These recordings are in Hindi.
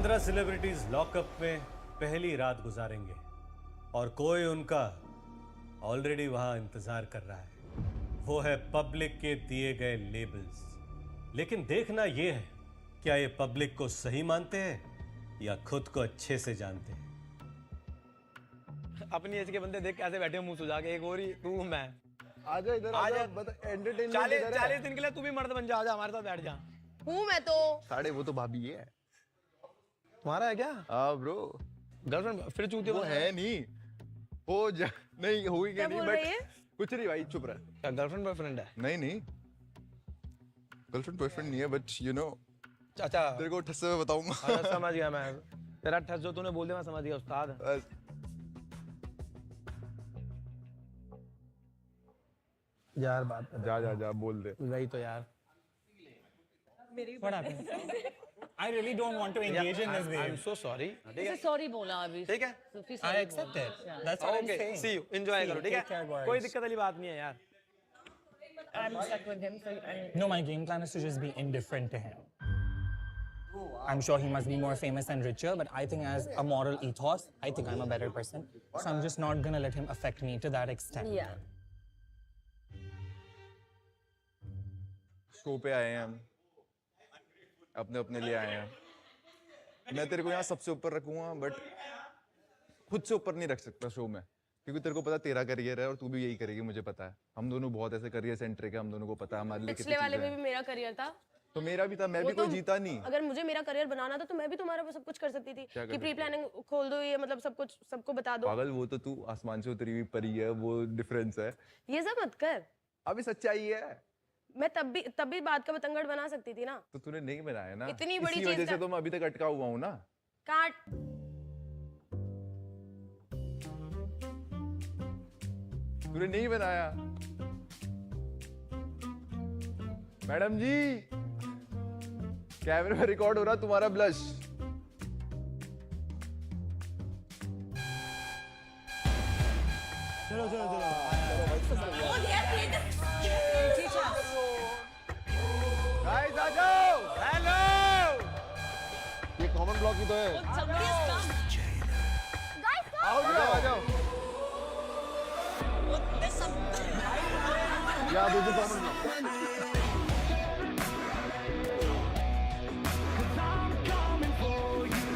15 सेलिब्रिटीज लॉकअप में पहली रात गुजारेंगे और कोई उनका ऑलरेडी वहां इंतजार कर रहा है। वो है पब्लिक के दिए गए लेबल्स। लेकिन देखना यह है क्या ये पब्लिक को सही मानते हैं या खुद को अच्छे से जानते हैं। अपनी एज के बंदे देख कैसे बैठे हो मुंह सुजा के, एक और ही तू मैं। आजा इधर आजा, एंटरटेनमेंट 40 दिन के लिए तू भी मर्द बन जा, आजा हमारे साथ बैठ जा। हूँ मैं तो। साढ़े वो तो भाभी है। तुम्हारा है क्या? हाँ ब्रो, गर्लफ्रेंड फिर चूती वो है नहीं, वो नहीं हुई क्या नहीं, बट कुछ नहीं भाई, चुप रह। क्या गर्लफ्रेंड बॉयफ्रेंड है? नहीं गर्लफ्रेंड बॉयफ्रेंड नहीं है, बट यू नो। अच्छा तेरे को ठस से बताऊंगा। अच्छा समझ गया मैं, तेरा ठस जो तूने बोल दिया मैं समझ गया उस्ताद। यार बात जा बोल दे। वही तो यार। What happened? I really don't want to engage in this I'm way. so sorry. इसे सॉरी बोला अभी। ठीक है? Sophie I sorry accept बोला। it. Yeah. That's what I'm Okay, saying. see you. Enjoy करो, ठीक Take care, है? boys. कोई दिक्कत वाली बात नहीं है यार। I'm stuck with him, so No, my game plan is to just be indifferent to him. I'm sure he must be more famous and richer, but I think as a moral ethos, I think I'm a better person. So I'm just not gonna let him affect me to that extent. yeah. Show पे आए हैं हम, अपने अपने लिए आए हैं। मैं तेरे को यहाँ सबसे ऊपर रखूंगा, बट खुद से ऊपर नहीं रख सकता शो में, क्योंकि तेरे को पता तेरा करियर है और तू भी यही करेगी, मुझे पता है। हम दोनों बहुत ऐसे करियर सेंट्रिक है, हम दोनों को पता है हमारे लिए पिछले वाले में भी मेरा करियर था। तो मेरा भी था, मैं भी कोई जीता नहीं। अगर मुझे मेरा करियर बनाना था तो मैं भी तुम्हारा सब कुछ कर सकती थी कि प्री प्लानिंग खोल दो, ये मतलब सब कुछ सबको बता दो। पागल, वो तो तू आसमान से उतरी हुई परी है, वो डिफरेंस है। ये सब मत कर। अभी सच्चाई है। मैं तब भी बात का बतंगड़ बना सकती थी ना। तो तूने नहीं बनाया ना, इतनी बड़ी इसी चीज वजह से तो मैं अभी तक अटका हुआ हूँ ना। काट। तूने नहीं बनाया। मैडम जी, कैमरे में रिकॉर्ड हो रहा तुम्हारा ब्लश। चलो चलो चलो। गाइस आ जाओ। हेलो। ये कॉमन ब्लॉक ही तो है। आओ आ जाओ। या दो कॉमन ब्लॉक।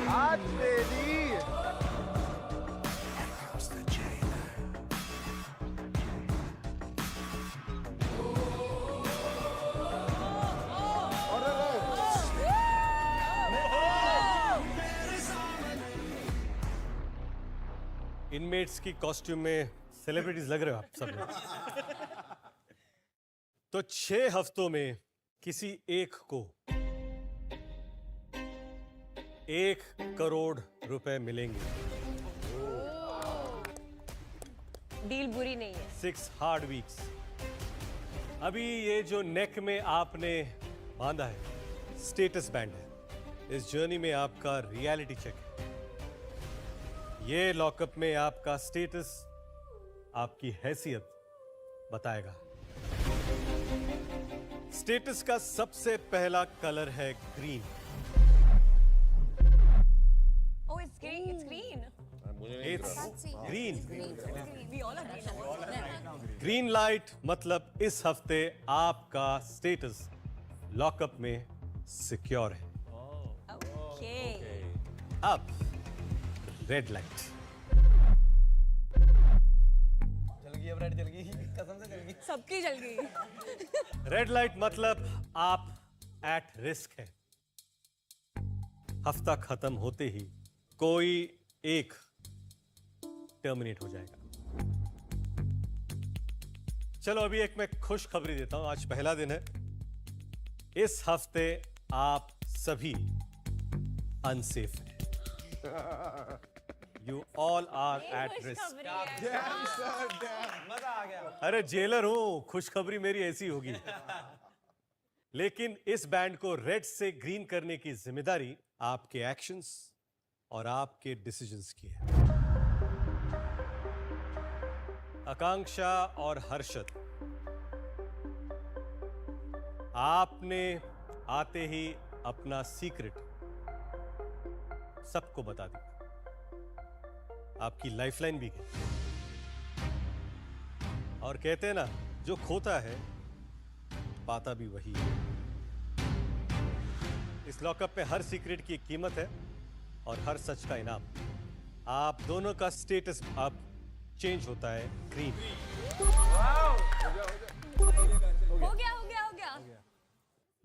आज तेरी इनमेट्स की कॉस्ट्यूम में सेलिब्रिटीज लग रहे हो आप सब लोग। तो 6 हफ्तों में किसी एक को 1 करोड़ रुपए मिलेंगे। डील बुरी नहीं है। 6 हार्ड वीक्स। अभी ये जो नेक में आपने बांधा है स्टेटस बैंड है। इस जर्नी में आपका रियलिटी चेक है। ये लॉकअप में आपका स्टेटस, आपकी हैसियत बताएगा। स्टेटस का सबसे पहला कलर है green. Oh, it's green. It's green. It's green. Green light मतलब इस हफ्ते आपका स्टेटस लॉकअप में सिक्योर है। Okay. अब रेड लाइट। चल गई अब, रेड चल गई, कसम से चल गई। सबकी जल गई। रेड लाइट मतलब आप एट रिस्क हैं। हफ्ता खत्म होते ही कोई एक टर्मिनेट हो जाएगा। चलो अभी एक मैं खुश खबरी देता हूं। आज पहला दिन है। इस हफ्ते आप सभी अनसेफ हैं। You all are at risk. मजा आ गया। अरे जेलर हूं, खुशखबरी मेरी ऐसी होगी। लेकिन इस बैंड को रेड से ग्रीन करने की जिम्मेदारी आपके एक्शंस और आपके डिसीजंस की है। आकांक्षा और हर्षद, आपने आते ही अपना सीक्रेट सबको बता दी। आपकी लाइफलाइन भी गई। और कहते हैं ना, जो खोता है पाता भी वही है। इस लॉकअप में हर सीक्रेट की एक कीमत है और हर सच का इनाम। आप दोनों का स्टेटस अब चेंज होता है ग्रीन। हो गया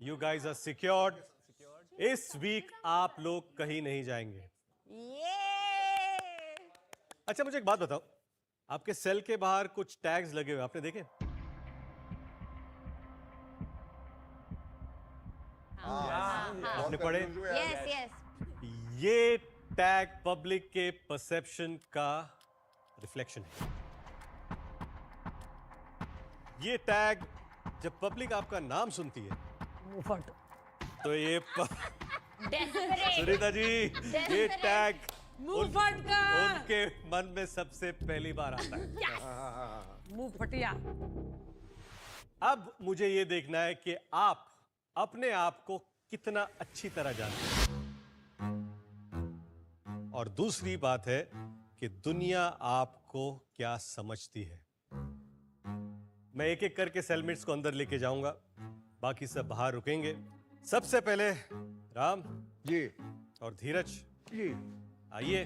यू गाइज आर सिक्योर्ड। इस वीक आप लोग कहीं नहीं जाएंगे। ये अच्छा, मुझे एक बात बताओ, आपके सेल के बाहर कुछ टैग्स लगे हुए, आपने देखे? आपने पढ़े? यस यस ये टैग पब्लिक के परसेप्शन का रिफ्लेक्शन है। ये टैग जब पब्लिक आपका नाम सुनती है तो ये सुनीता जी, ये टैग उनके मन में सबसे पहली बार आता है। मुंह फटिया। अब मुझे ये देखना है कि आप अपने आप को कितना अच्छी तरह जानते हैं। और दूसरी बात है कि दुनिया आपको क्या समझती है। मैं एक एक करके सेलमेट्स को अंदर लेके जाऊंगा, बाकी सब बाहर रुकेंगे। सबसे पहले राम जी और धीरज जी। आइए।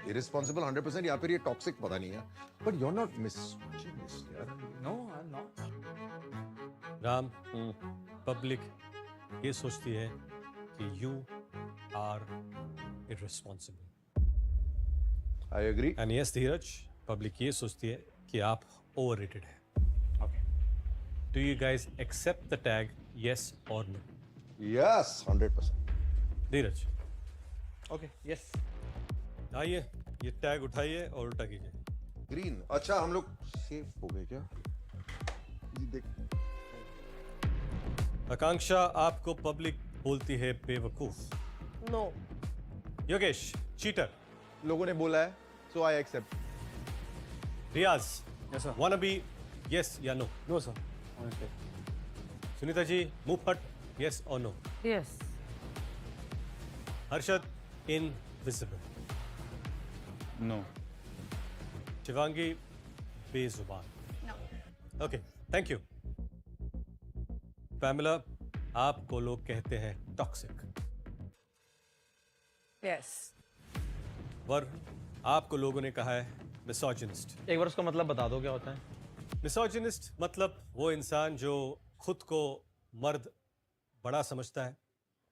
इररिस्पांसिबल 100% या फिर ये टॉक्सिक पता नहीं है, बट यू आर नॉट मिसचिवस यार। No, I'm not. Ram, public ये सोचती है कि you are irresponsible. I agree. And yes Dheeraj, public ये सोचती है कि आप ओवररेटेड है। Do you guys accept the tag yes और no? Yes 100%। Dheeraj okay yes. आइए, ये टैग उठाइए और उल्टा कीजिए। ग्रीन। अच्छा हम लोग सेफ हो गए क्या? ये देख। आकांक्षा, आपको पब्लिक बोलती है बेवकूफ। नो। योगेश, चीटर। लोगों ने बोला है, so I accept. Riyaz, yes sir. wanna be yes या no? No sir, honestly. Sunita ji, मुफट yes और no? Yes. Harshad, invisible. No. Shivangi, बेजुबान। Okay, thank you. पैमिला, आपको लोग कहते हैं टॉक्सिक। यस। वरुण, आपको लोगों ने कहा है मिसोजिनिस्ट। एक बार उसका मतलब बता दो क्या होता है? मिसोजिनिस्ट मतलब वो इंसान जो खुद को मर्द बड़ा समझता है,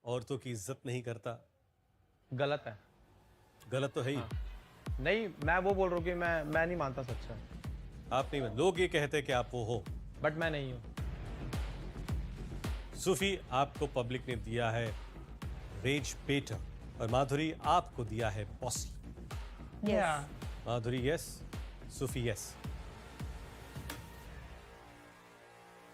औरतों की इज्जत नहीं करता। गलत है। गलत तो है ही। नहीं, मैं वो बोल रहा हूँ कि मैं नहीं मानता सच है, आप नहीं, लोग ये कहते हैं कि आप वो हो। बट मैं नहीं हूँ। सूफी, आपको पब्लिक ने दिया है रेज पेटर और माधुरी आपको दिया है बॉसी। Yeah. माधुरी यस, सूफी यस।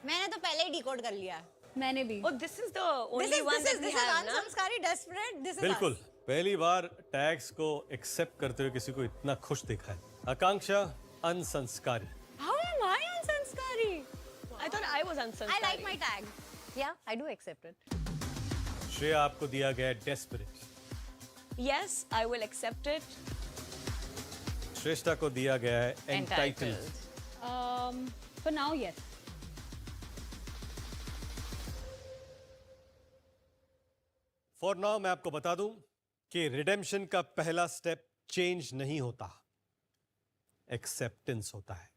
मैंने तो पहले ही डिकोड कर लिया है। मैंने भी Oh, this is the only one that we this is have, ना? unsanskari desperate. This is बिल्कुल, us. पहली बार टैग्स को एक्सेप्ट करते हुए किसी को इतना खुश देखा है। आकांक्षा, अनसंस्कारी। How am I unsanskari? I thought I was unsanskari. I like my tag. Yeah, I do accept it. Shreya, आपको दिया गया है desperate. Yes, I will accept it. श्रेष्ठा को दिया गया है entitled. for now yes. For now मैं आपको बता दूं कि रिडेम्पशन का पहला स्टेप चेंज नहीं होता, एक्सेप्टेंस होता है।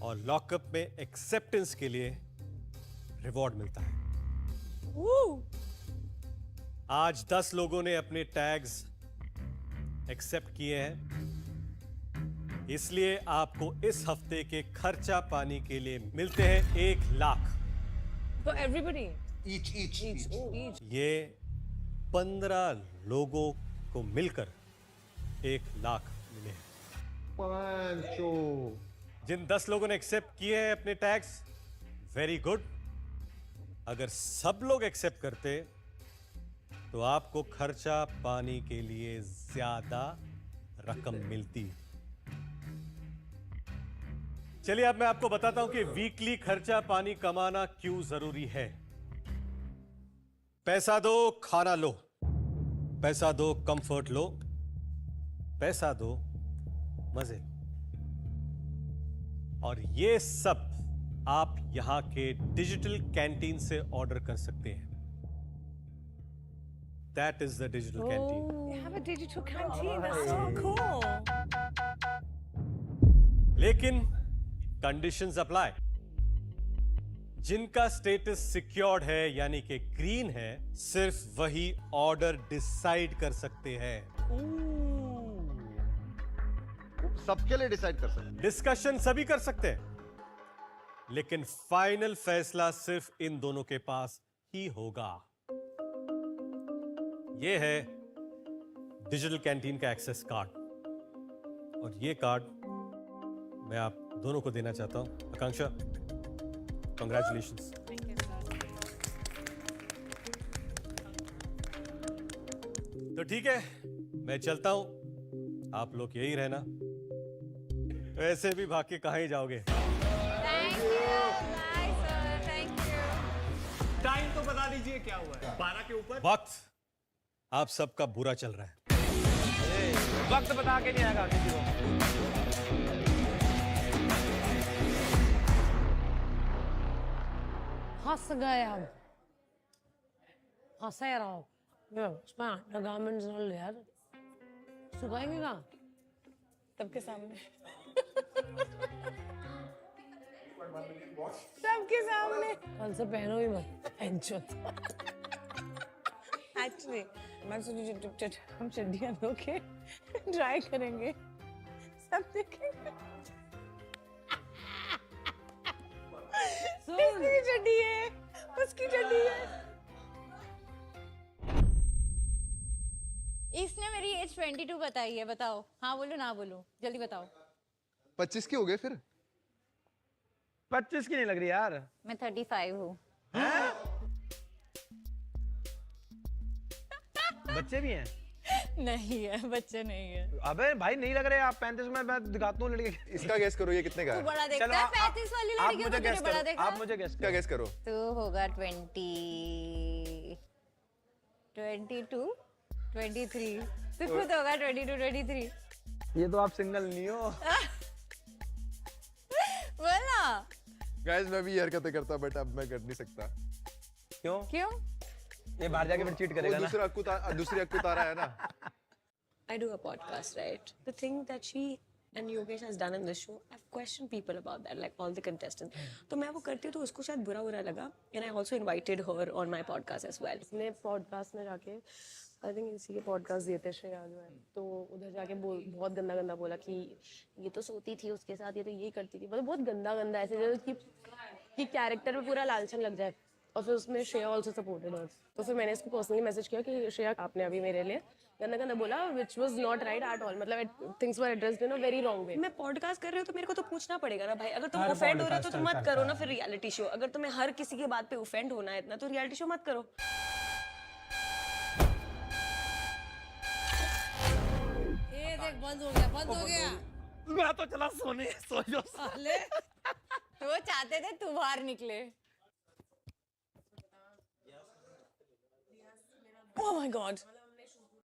और लॉकअप में एक्सेप्टेंस के लिए रिवॉर्ड मिलता है। आज 10 लोगों ने अपने टैग्स एक्सेप्ट किए हैं, इसलिए आपको इस हफ्ते के खर्चा पानी के लिए मिलते हैं 1 लाख। So everybody. Each. ये 15 लोगों को मिलकर 1 लाख मिले हैं। पांचो। जिन 10 लोगों ने एक्सेप्ट किए हैं अपने टैक्स, वेरी गुड। अगर सब लोग एक्सेप्ट करते तो आपको खर्चा पानी के लिए ज्यादा रकम मिलती। चलिए अब मैं आपको बताता हूं कि वीकली खर्चा पानी कमाना क्यों जरूरी है। पैसा दो खाना लो, पैसा दो कंफर्ट लो, पैसा दो मजे लो, और ये सब आप यहां के डिजिटल कैंटीन से ऑर्डर कर सकते हैं. That is the digital canteen. They have a digital canteen. That's so cool. लेकिन कंडीशंस अप्लाई. जिनका स्टेटस सिक्योर्ड है यानी कि ग्रीन है, सिर्फ वही ऑर्डर डिसाइड कर सकते हैं. सबके लिए डिसाइड कर सकते डिस्कशन सभी कर सकते हैं, लेकिन फाइनल फैसला सिर्फ इन दोनों के पास ही होगा. ये है डिजिटल कैंटीन का एक्सेस कार्ड, और ये कार्ड मैं आप दोनों को देना चाहता हूं. आकांक्षा, कंग्रेचुलेशंस. तो ठीक है, मैं चलता हूं, आप लोग यही रहना. वैसे भी भाग के कहां ही जाओगे. Thank you bye sir, thank you. Time तो बता दीजिए क्या हुआ है? 12 के ऊपर वक्त आप सबका बुरा चल रहा है. वक्त बता के नहीं आएगा किसी को. हंस गए हम. हंसे रहो. ये उसमें अंडरगारमेंट्स डाल यार. सुखाएंगे कहाँ? सबके सामने. सबके सामने. कल से पहनो ही मत. पहनचो. Actually, मैं सोची हम चड्डियाँ धो के ट्राई करेंगे. सब देखेंगे. इसकी चड्डी है, उसकी चड्डी है. इसने मेरी एज 22 बताई है, बताओ हाँ बोलो ना बोलो, जल्दी बताओ। 25 के हो गए फिर? 25 की नहीं लग रही यार। मैं 35 हूँ। बच्चे भी हैं? नहीं है, बच्चे नहीं है। अबे भाई नहीं लग रहे आप 35 में, मैं दिखाता हूँ लड़के। इसका गैस करो ये कितने का तू है? बड़ा देखता है 35 वाली लड़की को, तो तूने बड़ा देखा। आप मुझे गैस क्या गैस करो? तू होगा 22, 23। तू खुद होगा 22, 23। ये तो आप सिंगल नहीं हो। बोला। गाइस मैं भी ये हरकतें करता बट अब मैं कर नहीं सकता। क्यों? क्यों? ये बाहर जाके फिर चीट करेगा ना। दूसरी अक्कू तारा है ना। I do a podcast, right? The thing that she and Yogesh has done in this show, I've questioned people about that, like all the contestants. तो मैं वो करती हूँ तो उसको शायद बुरा लगा. And I also invited her on my podcast as well. उसने podcast में जाके, I think इसी के podcast दिए थे श्रेया जो है, तो उधर जाके बहुत गंदा बोला कि ये तो सोती थी उसके साथ, ये तो ये करती थी, मतलब बहुत गंदा ऐसे कि कैरेक्टर में पूरा लालचन लग जाए. और फिर उसमें श्रेया ऑल्सो सपोर्टेड अस. तो फिर मैंने इसको पर्सनली मैसेज किया कि श्रेया आपने अभी मेरे लिए गंदा बोला, which was not right at all. मतलब things were addressed in a very wrong way. मैं पॉडकास्ट कर रही हूँ तो मेरे को तो पूछना पड़ेगा ना भाई. अगर तुम ऑफेंड हो रहे हो तो तुम मत करो ना फिर रियलिटी शो. अगर तुम्हें हर किसी की बात पे ऑफेंड होना है इतना तो रियलिटी शो मत करो. ये देख बंद हो गया. मैं तो चला सोने, सो जाओ साले. वो चाहते थे तू बाहर निकले. Oh my God.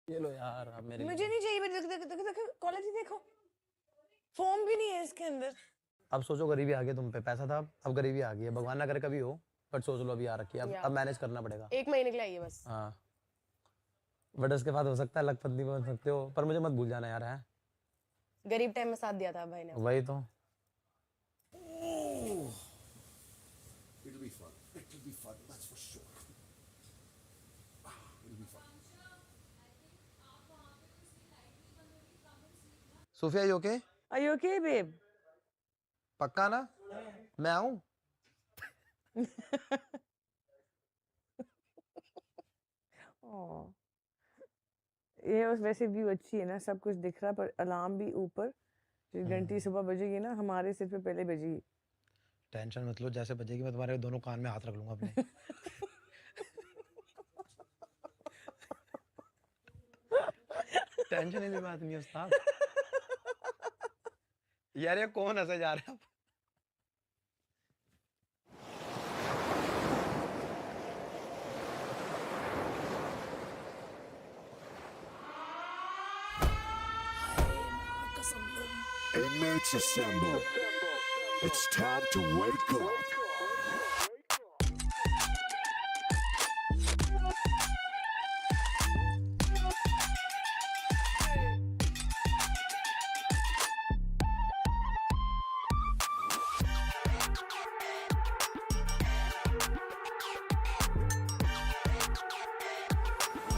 ये लो यार आप मेरे। मुझे नहीं चाहिए. देखो क्वालिटी देखो. फोम भी नहीं है इसके अंदर. अब सोचो गरीबी आ गई तुम पे, पैसा था अब गरीबी आ गई है, भगवान ना करे कभी हो, बट सोच लो अभी आ रखी है, अब मैनेज करना पड़ेगा. 1 महीने के लिए आइए बस. हाँ बट उसके बाद हो सकता है लखपति बन सकते हो, पर मुझे मत भूल जाना यार. है गरीब टाइम में साथ दिया था भाई ने. वही तो. Sofia you okay? Are you okay, babe? पक्का ना? मैं आऊं? ये वैसे व्यू अच्छी है ना, सब कुछ दिख रहा, पर अलार्म भी ऊपर. घंटी सुबह बजेगी ना, हमारे सिर पे पहले बजेगी. टेंशन मत लो, जैसे बजेगी मैं तुम्हारे दोनों कान में हाथ रख लूंगा अपने. टेंशन वाली बात नहीं है उस्ताद. यार ये कौन हंसे जा रहा है? Inmates assemble. It's time to wake up.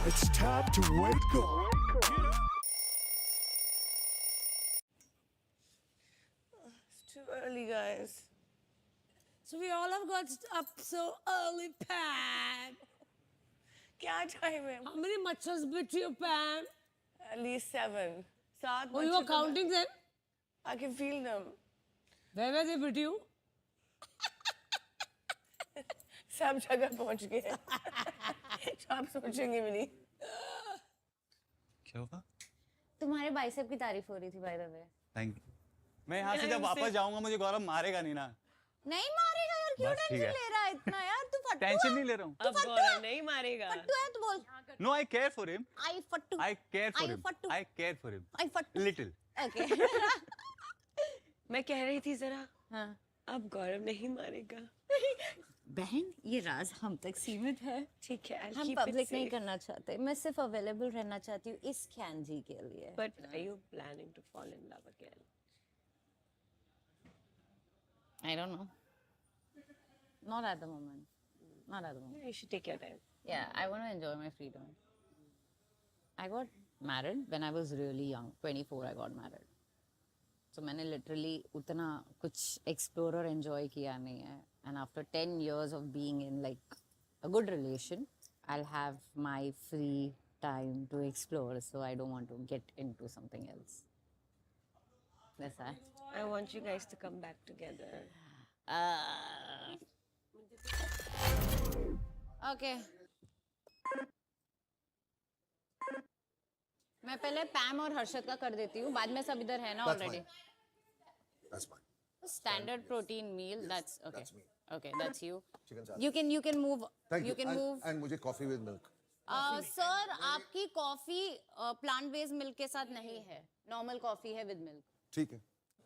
It's time to wake up. It's too early, guys. So we all have got up so early, Pam. क्या time है? How many machas bit you, Pam? At least 7. Oh, you were counting them? I can feel them. Where were they bit you? सब जगह पहुंच गए आप सोचेंगे भी नहीं क्या हुआ? तुम्हारे बाइसेप की तारीफ हो रही थी by the way. Thank you. मैं यहाँ से जब वापस जाऊंगा मुझे गौरव मारेगा नहीं ना? नहीं मारेगा यार, क्यों टेंशन ले रहा है इतना यार? तू फट्टू टेंशन नहीं ले रहा हूँ। अब गौरव नहीं मारेगा। फट्टू है तू बोल। No, I care for him. I फट्टू। I care for him. फट्टू। I care for him. I फट्टू। Little. ओके। मैं कह रही थी जरा, हाँ। अब गौरव नहीं मारेगा। बहन ये राज हम तक सीमित है। ठीक है, हम पब्लिक नहीं करना चाहते। मैं सिर्फ अवेलेबल रहना चाहती हूँ इस कैन जी के लिए। But are you planning to fall in love again? I don't know. Not at the moment. Not at the moment. You should take your time. Yeah, I want to enjoy my freedom. I got married when I was really young. 24 I got married. So मैंने literally उतना कुछ explore और enjoy किया नहीं है. And after 10 years of being in like a good relation, I'll have my free time to explore. So I don't want to get into something else. That's that. I want you guys to come back together. Okay. मैं पहले पैम और हर्षद का कर देती हूँ, बाद में सब इधर है ना already. That's fine. Standard protein meal. That's okay. That's me. Okay, that's you. Chicken salad. You can move. Thank you. You can move. And मुझे coffee with milk. सर आपकी कॉफी प्लांट बेस्ड मिल्क के साथ नहीं है, नॉर्मल कॉफी है विद मिल्क। ठीक है।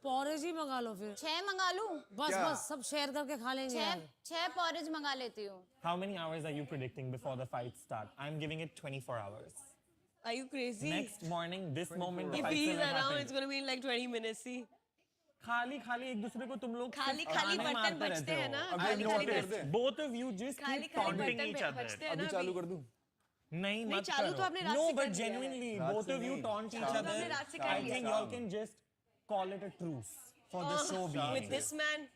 पॉरेज ही मंगा लो फिर। 6 मंगा लूं? बस सब शेयर करके खा लेंगे यार। 6 पॉरेज मंगा लेती हूँ। How many hours are you predicting before the fight start? I'm giving it 24 hours. Are you crazy? Next morning, this moment, the If fight he's will around, happen. it's going to be in like 20 minutes. See? खाली एक दूसरे को तुम लोग खाली ताने बर्तन मारते बजते रहते हैं ना, हो। खाली बर्तन Both of you just खाली keep taunting बर्तन each other. बजते हैं ना अभी। कर दूं? नहीं मत चालू तो करो। आपने रात No, से but कर दिया है। genuinely, रात both से of you नहीं। taunt each चालू तो other. आपने रात से कर I दिया think है। y'all can just call it a truce for the show being. With this man,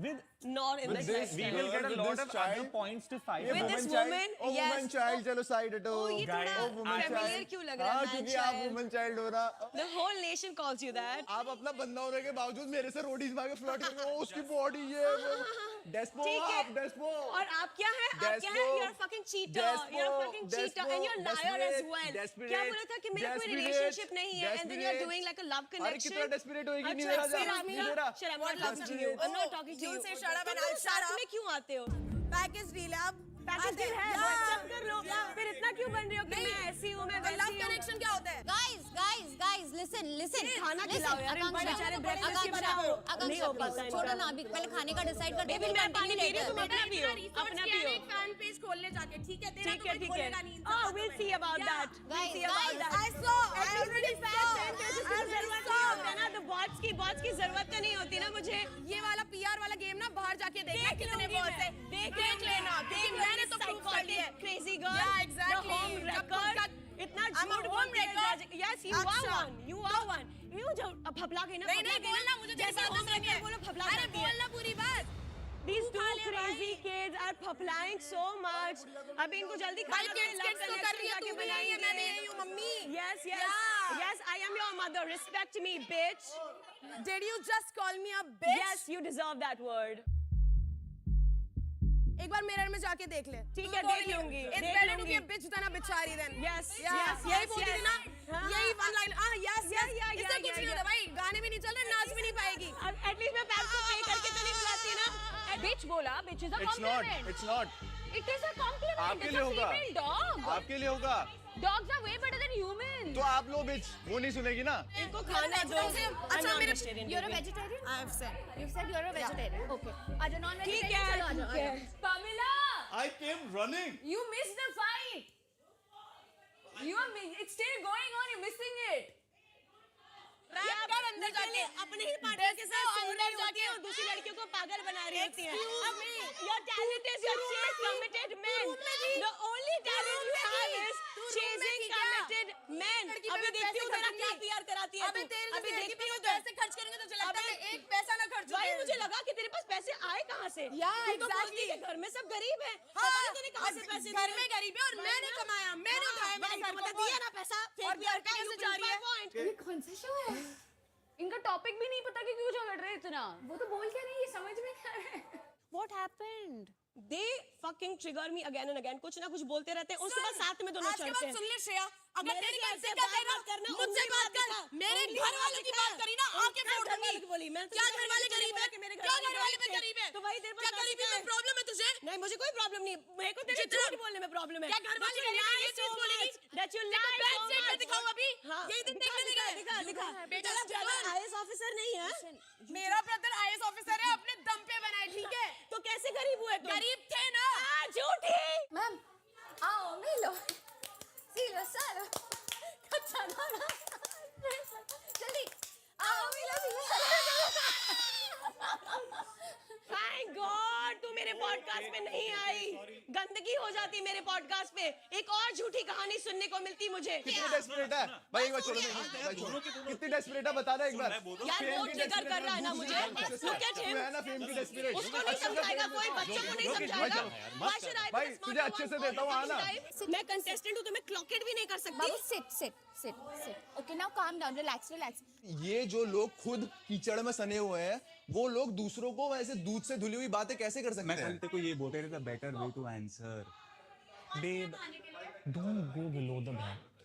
With not in the this next we time. will get a With lot this of child- other points to fight. With about. this woman, yes. woman child, चलो side हटो। Oh, ये Guys, थोड़ा familiar क्यों लग रहा है? Man क्योंकि आप child. woman child हो रहा। The whole nation calls you that. आप अपना बंदा होने के बावजूद मेरे से रोडीज मांगे फ्लर्ट कर रहे हो, उसकी बॉडी ये डेस्पो ठीक है। आप डेस्पो और आप क्या है? आप क्या है? You're a fucking cheater. Despo, You're a fucking cheater and you're a liar as desperate, well. desperate, क्या बोला था कि मेरा कोई desperate, relationship नहीं है and then you're desperate. doing like a love अरे connection. कितना desperate होएगी, नहीं अच्छा, मेरा फिर जा, आप नहीं क्या? मेरा। Shut up, I'm not talking to you. I'm not talking to you. You say shut up and तुम I'll shut साथ up. में क्यों आते हो? पैकेज डील है अब। पैकेज डील है, WhatsApp कर लो। फिर इतना क्यों बन रही हो कि मैं ऐसी हूँ, मैं वैसी लव हूँ? कनेक्शन क्या होता है? Guys, listen. खाना खिलाओ यार, इन बेचारे breakfast की बनाओ। नहीं हो पाता आकांक्षा, इनका। छोड़ो ना अभी, पहले खाने का डिसाइड कर। बेबी मैं पानी पी रही हूँ, तुम अपना पियो, अपना पियो। फैन पेज खोल ले जाके, ठीक है? तेरा ठीक तो है, कोई ठीक है। खोलेगा नहीं। Oh, we'll see about that. We'll see about that. I saw. I At least already the saw. fan pages की जरूरत नहीं होती है ना, the bots की जरूरत तो नहीं होती ना मुझे। ये वाला PR वाला गेम ना बाहर जाके देखना कितने लूंगी बहुत मैं। है। देख लेना, क्योंकि मैंने तो proof कर दिया है। Crazy girl. Yeah, exactly. The home record. इतना I'm a झूठ home बोलती है record. जज- Yes, you are अच्छा। one. You are one. You जो फपला गई ना, नहीं, फपला गई बोलना मुझे जैसे तेरी बात home सुननी है। record बोलो, फपला अरे जाती है। बोलना पूरी बात। These तू two खा ले crazy भाई। kids are फपलाएं so much. अभी इनको जल्दी भाई खाना kids love तो कर connection रही है, जाके तू भी यही है, मैं भी बनाएंगे। यही हूँ, mummy. Yes, Yeah. yes, I am your mother. Respect me, bitch. Did you just call me a bitch? Yes, you deserve that word. एक बार मिरर में जाके देख ले। ठीक है, देख लूंगी, It's देख better to लूंगी। be a bitch than a बिचारी then. Yes, Yeah, yes, यही yes, बोलती yes. थी ना? हाँ, यही हाँ, one line. Yes, Yeah, yes. yeah, इससे yeah, कुछ yeah, नहीं yeah. होता भाई, गाने भी नहीं चल रहे, नाच भी नहीं पाएगी। At least मैं पैसे पे करके तो नहीं बुलाती ना। Bitch बोला, bitch is a It's not. compliment. It's not. It is a compliment. आपके It's लिए a होगा। female dog. आपके लिए होगा। Dogs are way better than humans. तो आप लो बिच, वो नहीं सुनेगी ना। इनको को खाना दो। अच्छा मेरे You're a vegetarian? I have said. You said you're a vegetarian. Okay. आजा non ठीक vegetarian है, चलो आजा। ठीक है। Pamela, I came running. you missed the fight. It's still going on. You're missing it. अंदर जाके अपने ही पार्टनर के साथ अंदर जाके और दूसरी लड़कियों को पागल बना रही होती है। Your talent is your chase committed men. The only talent you have is chasing committed men. अभी देखती हूँ तेरा क्या PR कराती है तू। अभी देखती हूँ पैसे खर्च करेंगे तो चला मैं एक पैसा ना खर्च भाई मुझे लगा कि तेरे पास पैसे आए कहाँ से? तू तो बोलती है घर में सब गरीब है। पता नहीं तूने कहाँ से पैसे घर में गरीब है और मैंने कमाया मैंने उठाया मैंने घर को दिया ना पैसा और PR कैसे जा रही है? ये कौन सा शो है? इनका टॉपिक भी नहीं पता कि क्यों झगड़ रहे हैं इतना। वो तो बोल क्या रही है समझ में क्या है? What happened? They fucking trigger me again and again. कुछ ना कुछ बोलते रहते हैं। उसके बाद साथ में दोनों चढ़ते हैं। सुन ले श्रेया, अगर तेरी बात करना मुझसे बात कर। मेरे घर वालों की बात करी ना आके फोड़ दूंगी। बोली मैं क्या घर वाले गरीब है? क्या घर वाले पे गरीब है? तो भाई तेरे पास गरीबी में प्रॉब्लम है तुझे? नहीं मुझे कोई प्रॉब्लम नहीं। मेरे को तेरे झूठ बोलने में प्रॉब्लम है। क्या घर वाले ये चीज बोलेगी? That you lie so much. मैं दिखाऊं अभी? यही दिन देखने दिखा दिखा। बेटा ज्यादा IAS ऑफिसर नहीं है। मेरा ब्रदर IAS ऑफिसर है अपने दम पे बनाए ठीक है? तो कैसे गरीब हुए तुम? गरीब थे ना। झूठी। मैम आओ मिलो सीलो सालो कच्चा नाना जल्दी आओ मिलो Thank God तू मेरे पॉडकास्ट पे नहीं आई। गंदगी हो जाती मेरे पॉडकास्ट पे। एक और झूठी कहानी सुनने को मिलती मुझे। कितनी डेस्परेट है भाई एक बार छोड़ो भाई छोड़ो कितनी डेस्परेट है बता दे एक बार यार वो ट्रिगर कर रहा है ना मुझे। Look at him. है ना फेम की डेस्परेट उसको नहीं समझाएगा कोई बच्चों को नहीं समझाएगा। Why should I be भाई the smart तुझे one? अच्छे से देता हूँ आना मैं कंटेस्टेंट हूँ तो मैं क्लॉकेट भी नहीं कर सकती। बाबू sit okay now calm down relax ये जो लोग खुद कीचड़ में सने हुए हैं वो लोग दूसरों को वैसे दूध से धुली हुई बातें कैसे कर सकते मैं हैं? कल तेरे को ये बोलते रहता better way to answer Babe, don't go below the belt.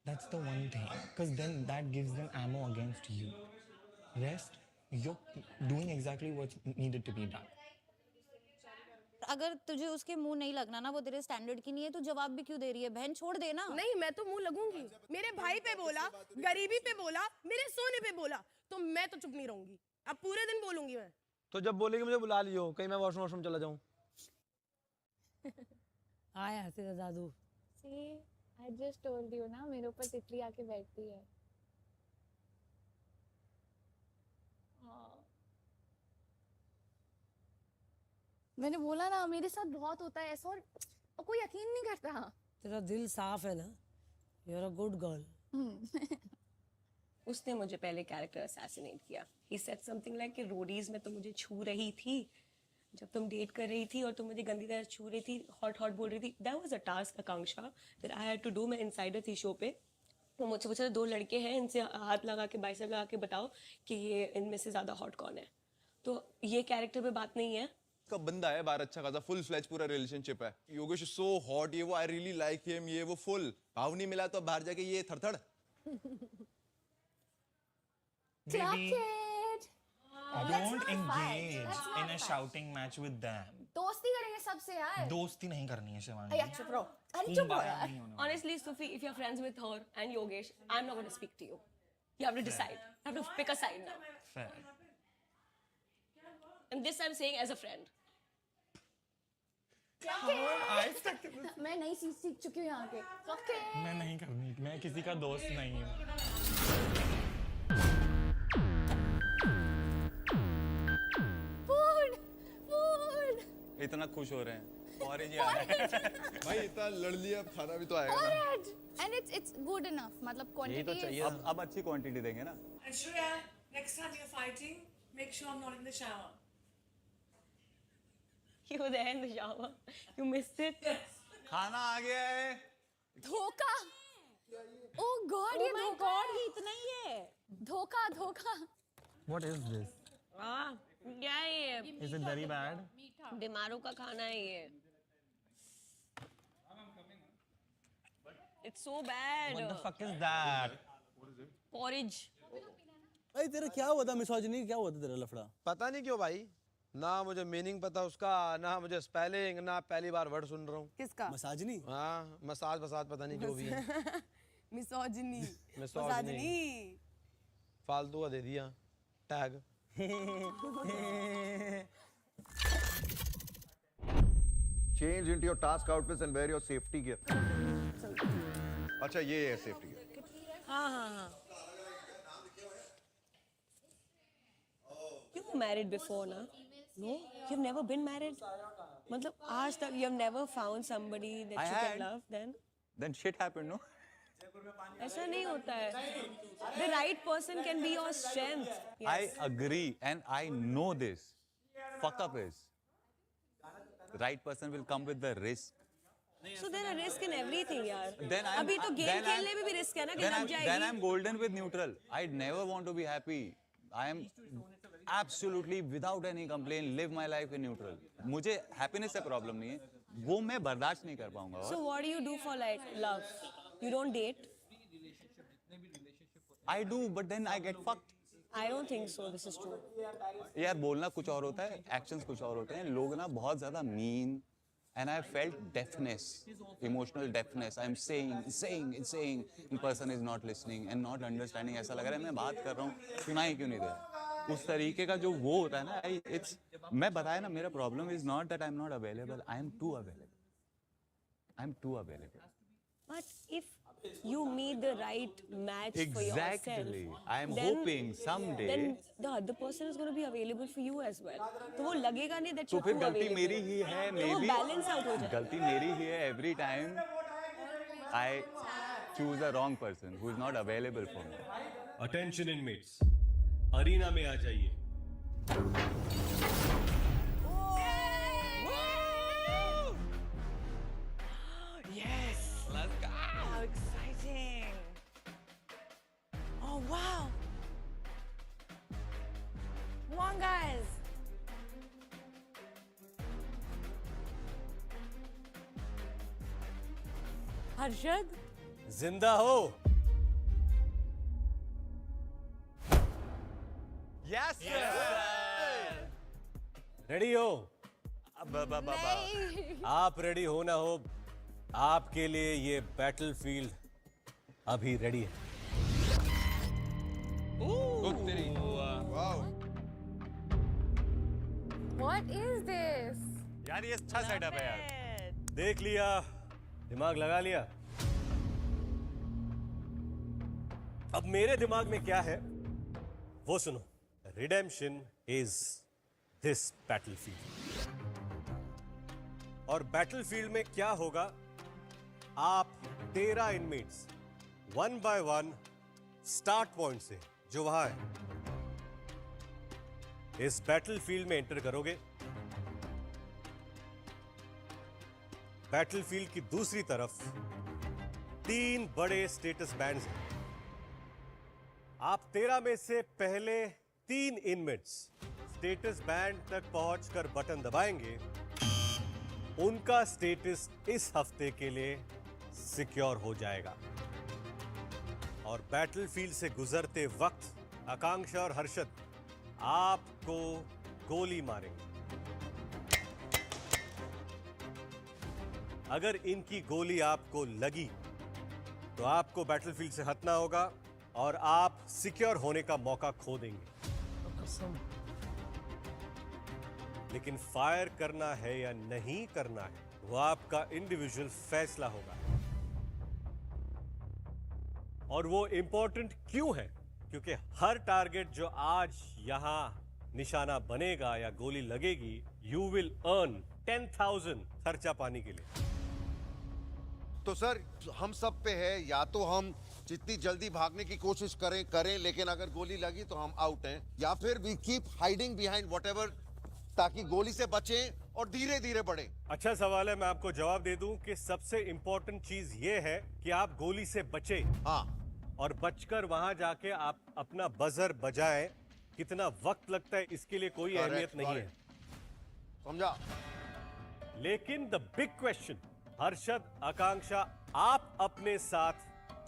That's the one thing. Because then that gives them ammo against you. Rest, you're doing exactly what's needed to be done. अगर तुझे उसके मुंह नहीं लगना ना वो तेरे स्टैंडर्ड की नहीं है तो जवाब भी क्यों दे रही है बहन छोड़ दे ना। नहीं मैं तो मुंह लगूंगी। मेरे भाई पे बोला गरीबी पे बोला मेरे सोने पे बोला तो मैं तो चुप नहीं रहूंगी। अब पूरे दिन बोलूंगी मैं। तो जब बोलेगी मुझे बुला लियो कहीं मैं वॉशरूम चला जाऊं। आया तेरा दादू। See I just told you ना मेरे ऊपर तितली आके बैठती है। मैंने बोला ना मेरे साथ बहुत होता है ऐसा और कोई यकीन नहीं करता। तेरा दिल साफ है ना। You're a good girl. उसने मुझे पहले कैरेक्टर असैसिनेट किया। He said something like कि रोडीज में तो मुझे छू रही थी जब तुम डेट कर रही थी और तुम मुझे गंदी तरह छू रही थी हॉट बोल रही थी। That was a task Akanksha that I had to do। मैं इनसाइडर थी शो पे। तो मुझसे पूछा 2 लड़के हैं इनसे हाथ लगा के बाइसेप लगा के बताओ कि ये इनमें से ज्यादा हॉट कौन है। तो ये कैरेक्टर पे बात नहीं है। का बंदा है बाहर अच्छा खासा फुल फ्लैज पूरा रिलेशनशिप है। योगेश सो हॉट ये वो आई रियली लाइक हिम ये वो फुल भाव नहीं मिला तो बाहर जाके ये थरथड़। Baby, Let's don't not engage fight. Let's not in a fight. shouting match with them. दोस्ती करेंगे सबसे यार। दोस्ती नहीं करनी है शिवानी। अरे चुप रहो। अरे चुप रहो यार। Honestly, Sufi, if you're friends with her and Yogesh, I'm not going to speak to you. You have to decide. You have to pick a side now. Fair. And this I'm saying as a friend. मैं नई चीज सीख चुकी हूँ यहाँ के। Okay. मैं नहीं करनी मैं किसी का दोस्त नहीं हूँ। Food. इतना खुश हो रहे हैं और ये आ रहा है भाई इतना लड़ लिया अब खाना भी तो आएगा ना। Orange. And it's good enough. मतलब यही तो quantity चाहिए। is. अब अच्छी क्वांटिटी देंगे ना। Shreya, next time you're fighting, make sure I'm not in the shower. You were there in the shower. You missed it. खाना आ गया है। धोखा। Oh God, ये धोखा ही इतना ही है। धोखा। What is this? क्या है ये? Is it very bad? बीमारों का खाना है ये। It's so bad. What the fuck is that? Porridge. भाई तेरा क्या हुआ था मिसोजिनी क्या हुआ था तेरा लफड़ा? पता नहीं क्यों भाई ना मुझे मीनिंग पता उसका ना मुझे स्पेलिंग ना पहली बार वर्ड सुन रहा हूँ। किसका? मसाजनी? हाँ मसाज पता नहीं जो भी है। मिसोजिनी। मिसोजिनी। फालतू का दे दिया tag. Change into your task outfits and wear your safety gear. अच्छा ये है safety gear. हाँ हाँ हाँ. You were married before, na? No? You've never been married? मतलब आज तक you've never found somebody that I you had. can love then? Then shit happened, no? ऐसा नहीं होता है. The right person can be your strength. Yes. I agree and I know this. Fuck up is. The right person will come with the risk. So there are risk in everything, यार. Then I'm, अभी तो गेम खेलने में भी रिस्क है ना कि लग जाएगी. then I'm golden with neutral. I never want to be happy. I am absolutely without any complaint live my life in neutral. मुझे happiness से problem नहीं है. वो मैं बर्दाश्त नहीं कर पाऊंगा. So what do you do for like love? You don't date? I do, but then I get fucked. I don't think so. This is true. यार बोलना कुछ और होता है, actions कुछ और होते हैं. लोग ना बहुत ज़्यादा mean, and I felt deafness, emotional deafness. I'm saying, and person is not listening and not understanding. ऐसा लग रहा है मैं बात कर रहा हूँ, सुनाई क्यों नहीं दे रहा? उस तरीके का जो वो होता है ना, मैं बताया ना मेरा problem is not that I'm not available. I am too available. I'm too available. But if you meet the right match for yourself, Exactly. I am then- hoping someday. then the other person is going to be available for you as well. तो वो लगेगा नहीं that तो you're फिर too गलती available. मेरी ही है, तो वो maybe. balance out हो जाएगा. गलती मेरी ही है. Every time I choose the wrong person who is not available for me. Attention inmates, arena में आ जाइए. Yes. Let's go. How exciting. Oh wow. Come on, guys. Harshad? जिंदा हो? Yes, sir. रेडी हो? आप रेडी हो ना हो, आपके लिए ये बैटलफील्ड अभी रेडी है. What is this? यार ये अच्छा सेटअप है यार. देख लिया, दिमाग लगा लिया. अब मेरे दिमाग में क्या है वो सुनो. Redemption is this battlefield. और बैटलफील्ड में क्या होगा, आप 13 इनमेट्स 1 by 1 स्टार्ट पॉइंट से जो वहां है इस बैटलफील्ड में एंटर करोगे. बैटलफील्ड की दूसरी तरफ 3 बड़े स्टेटस बैंड्स हैं. आप 13 में से पहले 3 इनमेट्स स्टेटस बैंड तक पहुंचकर बटन दबाएंगे, उनका स्टेटस इस हफ्ते के लिए सिक्योर हो जाएगा. और बैटलफील्ड से गुजरते वक्त आकांक्षा और हर्षद आपको गोली मारेंगे. अगर इनकी गोली आपको लगी तो आपको बैटलफील्ड से हटना होगा और आप सिक्योर होने का मौका खो देंगे. लेकिन फायर करना है या नहीं करना है वो आपका इंडिविजुअल फैसला होगा. और वो इंपॉर्टेंट क्यों है? क्योंकि हर टारगेट जो आज यहां निशाना बनेगा या गोली लगेगी, यू विल अर्न 10,000 खर्चा पानी के लिए. तो सर हम सब पे है, या तो हम जितनी जल्दी भागने की कोशिश करें लेकिन अगर गोली लगी तो हम आउट हैं, या फिर we keep hiding behind whatever ताकि गोली से बचें और धीरे धीरे बढ़ें. अच्छा सवाल है, मैं आपको जवाब दे दूं कि सबसे इंपॉर्टेंट चीज ये है कि आप गोली से बचें. हाँ. और बचकर वहां जाके आप अपना बजर बजाएं. कितना वक्त लगता है इसके लिए कोई अहमियत नहीं है. समझा? लेकिन द बिग क्वेश्चन, हर्षद, आकांक्षा, आप अपने साथ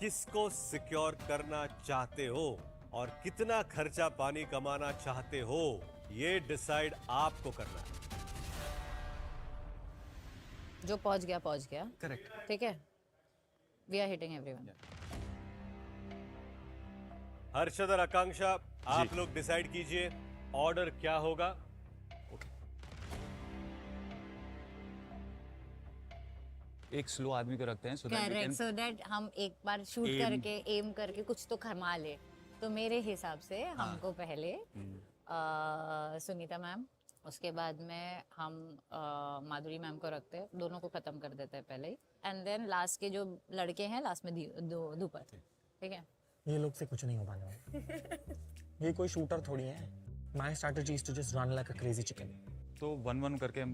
किसको सिक्योर करना चाहते हो और कितना खर्चा पानी कमाना चाहते हो, ये डिसाइड आपको करना है. जो पहुंच गया. करेक्ट. ठीक है. We are hitting everyone. Harshad और आकांक्षा, आप लोग डिसाइड कीजिए ऑर्डर क्या होगा। एक स्लो आदमी को रखते हैं so that we correct, can- so that हम एक बार शूट Aim. करके एम करके कुछ तो खमा ले। तो मेरे हिसाब से हमको पहले सुनीता मैम, उसके बाद में हम माधुरी मैम को रखते हैं, दोनों को खत्म कर देते हैं पहले ही, एंड देन लास्ट के जो लड़के हैं लास्ट में धूपर, ठीक है। ये लोग से कुछ नहीं हो पाने वाला। ये कोई शूटर थोड़ी है। My strategy is to just run like a crazy chicken. तो 1-1 करके हम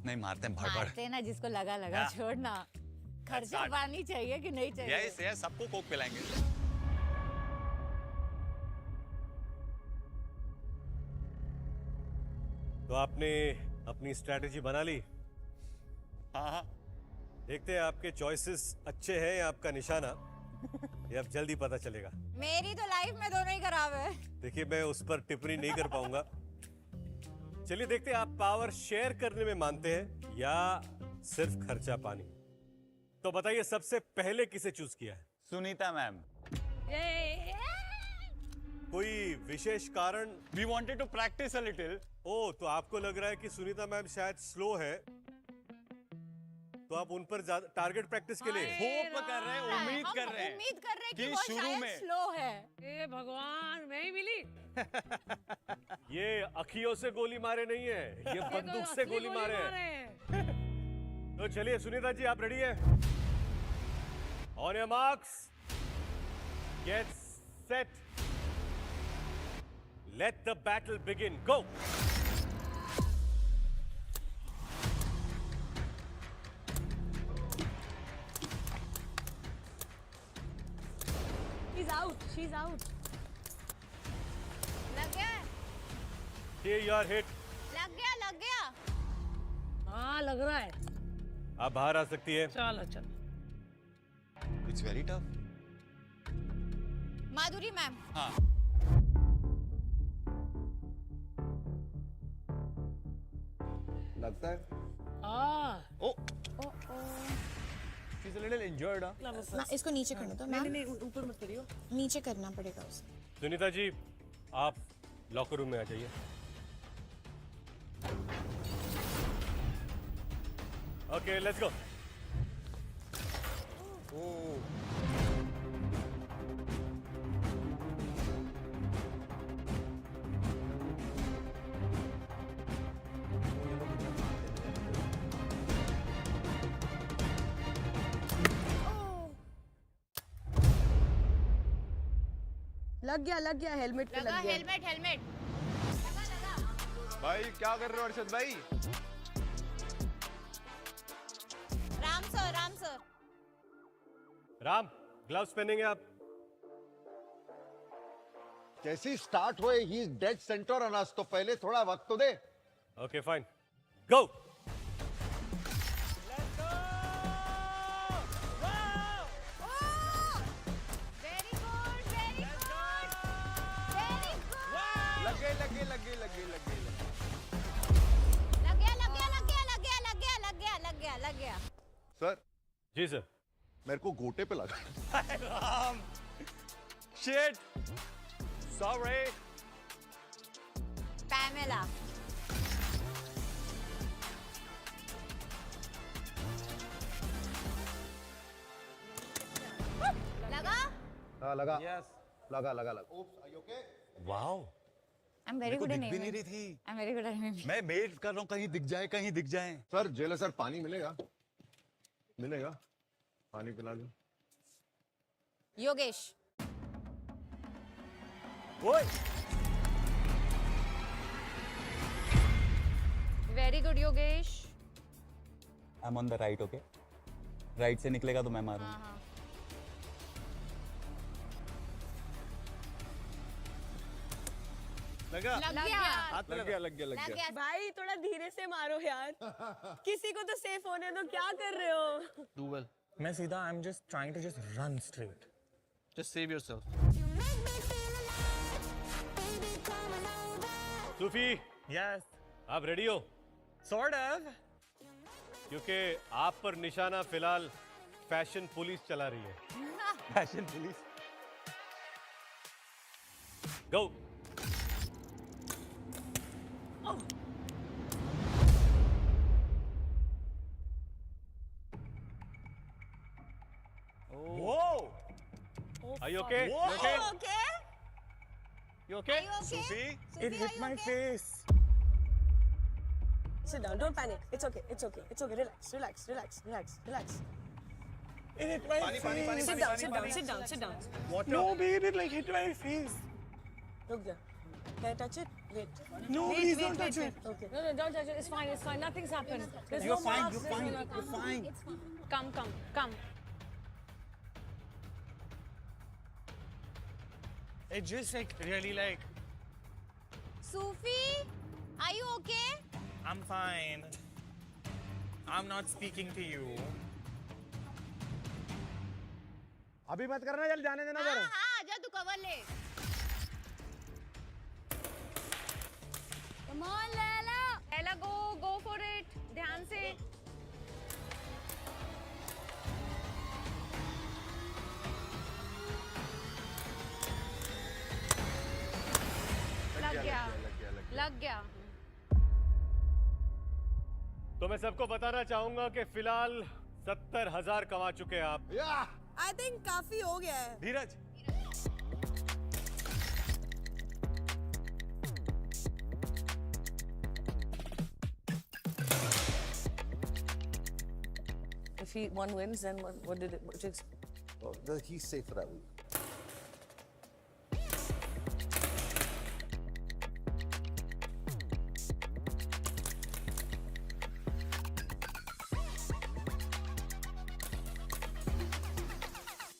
नहीं मारते हैं भाड़ भाड़। मारते ना जिसको लगा छोड़ना। खर्चा पानी चाहिए कि नहीं चाहिए? यस सबको कोक पिलाएंगे। तो आपने अपनी स्ट्रैटेजी बना ली? हाँ। देखते हैं आपके चॉइसेस अच्छे हैं या आपका निशाना, ये अब जल्दी पता चलेगा। मेरी तो लाइफ में दोनों ही खराब है। देखिए मैं उस पर टिप्पणी नहीं कर पाऊंगा। चलिए देखते हैं आप पावर शेयर करने में मानते हैं या सिर्फ खर्चा पानी। तो बताइए सबसे पहले किसे चूज किया है? सुनीता मैम। कोई विशेष कारण? We wanted to practice a little. ओ, तो आपको लग रहा है कि सुनीता मैम शायद स्लो है, तो आप उन पर ज्यादा टारगेट प्रैक्टिस के लिए होप कर रहे हैं, उम्मीद कर रहे हैं कि कि वो शुरू शायद में स्लो है। ए भगवान, मैं ही मिली। ये अखियों से गोली मारे नहीं है, ये बंदूक से गोली मारे हैं। तो चलिए सुनीता जी, आप रेडी है? On your marks, get set, let the battle begin, go. She's out. लग गया? Here you are hit. लग गया। हाँ लग रहा है। आप बाहर आ सकती है। चलो। It's very tough. Madhuri ma'am. हाँ। लगता है Oh. She's a little injured, huh? इसको नीचे करने दो। नहीं ऊपर मत करियो। नीचे करना पड़ेगा उसे। सुनीता जी, आप लॉकर रूम में आ जाइए। Okay, let's go. लग गया हेलमेट पे लग गया। हेलमेट। भाई क्या कर रहे हो अर्शद भाई? राम सर। राम, ग्लव्स पहनेंगे आप? जैसे ही स्टार्ट हुए he is dead centre on us, तो पहले थोड़ा वक्त तो दे। ओके फाइन, गो। लग गया। सर जी सर। मेरे को गोटे पे लगा। Ram, shit, sorry. पैमेला। लगा? हाँ लगा। यस, लगा। Wow. I'm very good दिख in भी नहीं aiming. रही थी। I'm very good at aiming. मैं वेट कर रहा हूँ कहीं दिख जाए। सर जेलर सर, पानी मिलेगा? पानी पिला दो। योगेश। ओए, Very good Yogesh. I'm on the right, okay? Right से निकलेगा तो मैं मारूंगा। हाँ। लग गया। भाई थोड़ा धीरे से मारो यार, किसी को तो सेफ होने दो, क्या कर रहे हो? मैं सीधा I'm just trying to just run straight. Just save yourself. Sufi, Yes. आप रेडी हो? Sort of. क्योंकि आप पर निशाना फिलहाल फैशन पुलिस चला रही है। Fashion police. Go. Whoa! Are you okay? Whoa. You okay? Okay? You okay? Sufi? It hit my face. Sit down. Don't panic. It's okay. It's okay. It's okay. Relax. Relax. Relax. Relax. Relax. It hit my face. Sit down. Sit down. Sit down. Sit down. No, babe, it like hit my face. Look there. Can I touch it? Wait. No, Wait, please wait, don't wait, touch it. wait. Okay. No, no, don't touch it. It's fine. It's fine. Nothing's happened. There's You're no fine. marks. You're fine. You're fine. Come, come, come. It just like really like. Sufi, are you okay? I'm fine. I'm not speaking to you. अभी मत करना, जल्दी जाने देना जरा। हाँ, आजा तू कवर ले। Come on, Laila. Laila, go for it. ध्यान से. लग गया. तो मैं सबको बताना चाहूंगा कि फिलहाल 70,000 कमा चुके हैं आप। I think काफी हो गया है. धीरज If one wins, then what did it? What did He's safe for that week.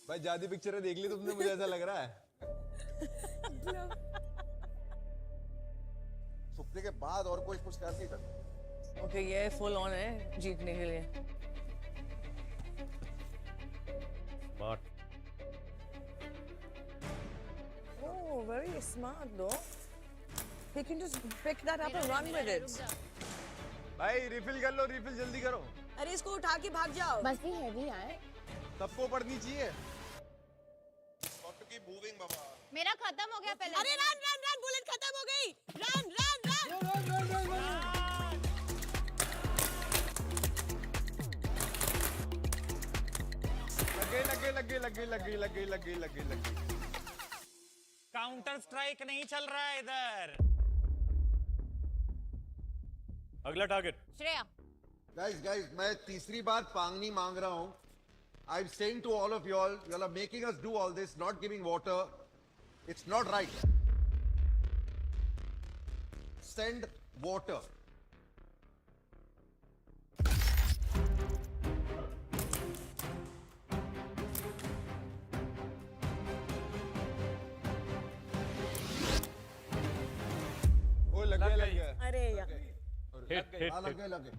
भाई जादी पिक्चर देख ली तुमने, मुझे ऐसा लग रहा है। सुपने के बाद और कोई कुछ कर नहीं सकता। Okay, ये full on है जीतने के लिए. Smart. Oh, very smart though. He can just pick that up and run with it. भाई रिफिल कर लो, रिफिल जल्दी करो। अरे इसको उठा के भाग जाओ. बस ये हैवी है. सबको पढ़नी चाहिए। मेरा खत्म हो गया पहले. अरे run, bullet खत्म हो गई. Run. लगे। काउंटर स्ट्राइक नहीं चल रहा है इधर. अगला टारगेट। श्रेया. Guys, मैं तीसरी बार पांगनी मांग रहा हूँ। I'm saying to all of y'all are making us do all this, not giving water. It's not right. Send water. वो लग गया। अरे यार. लगे।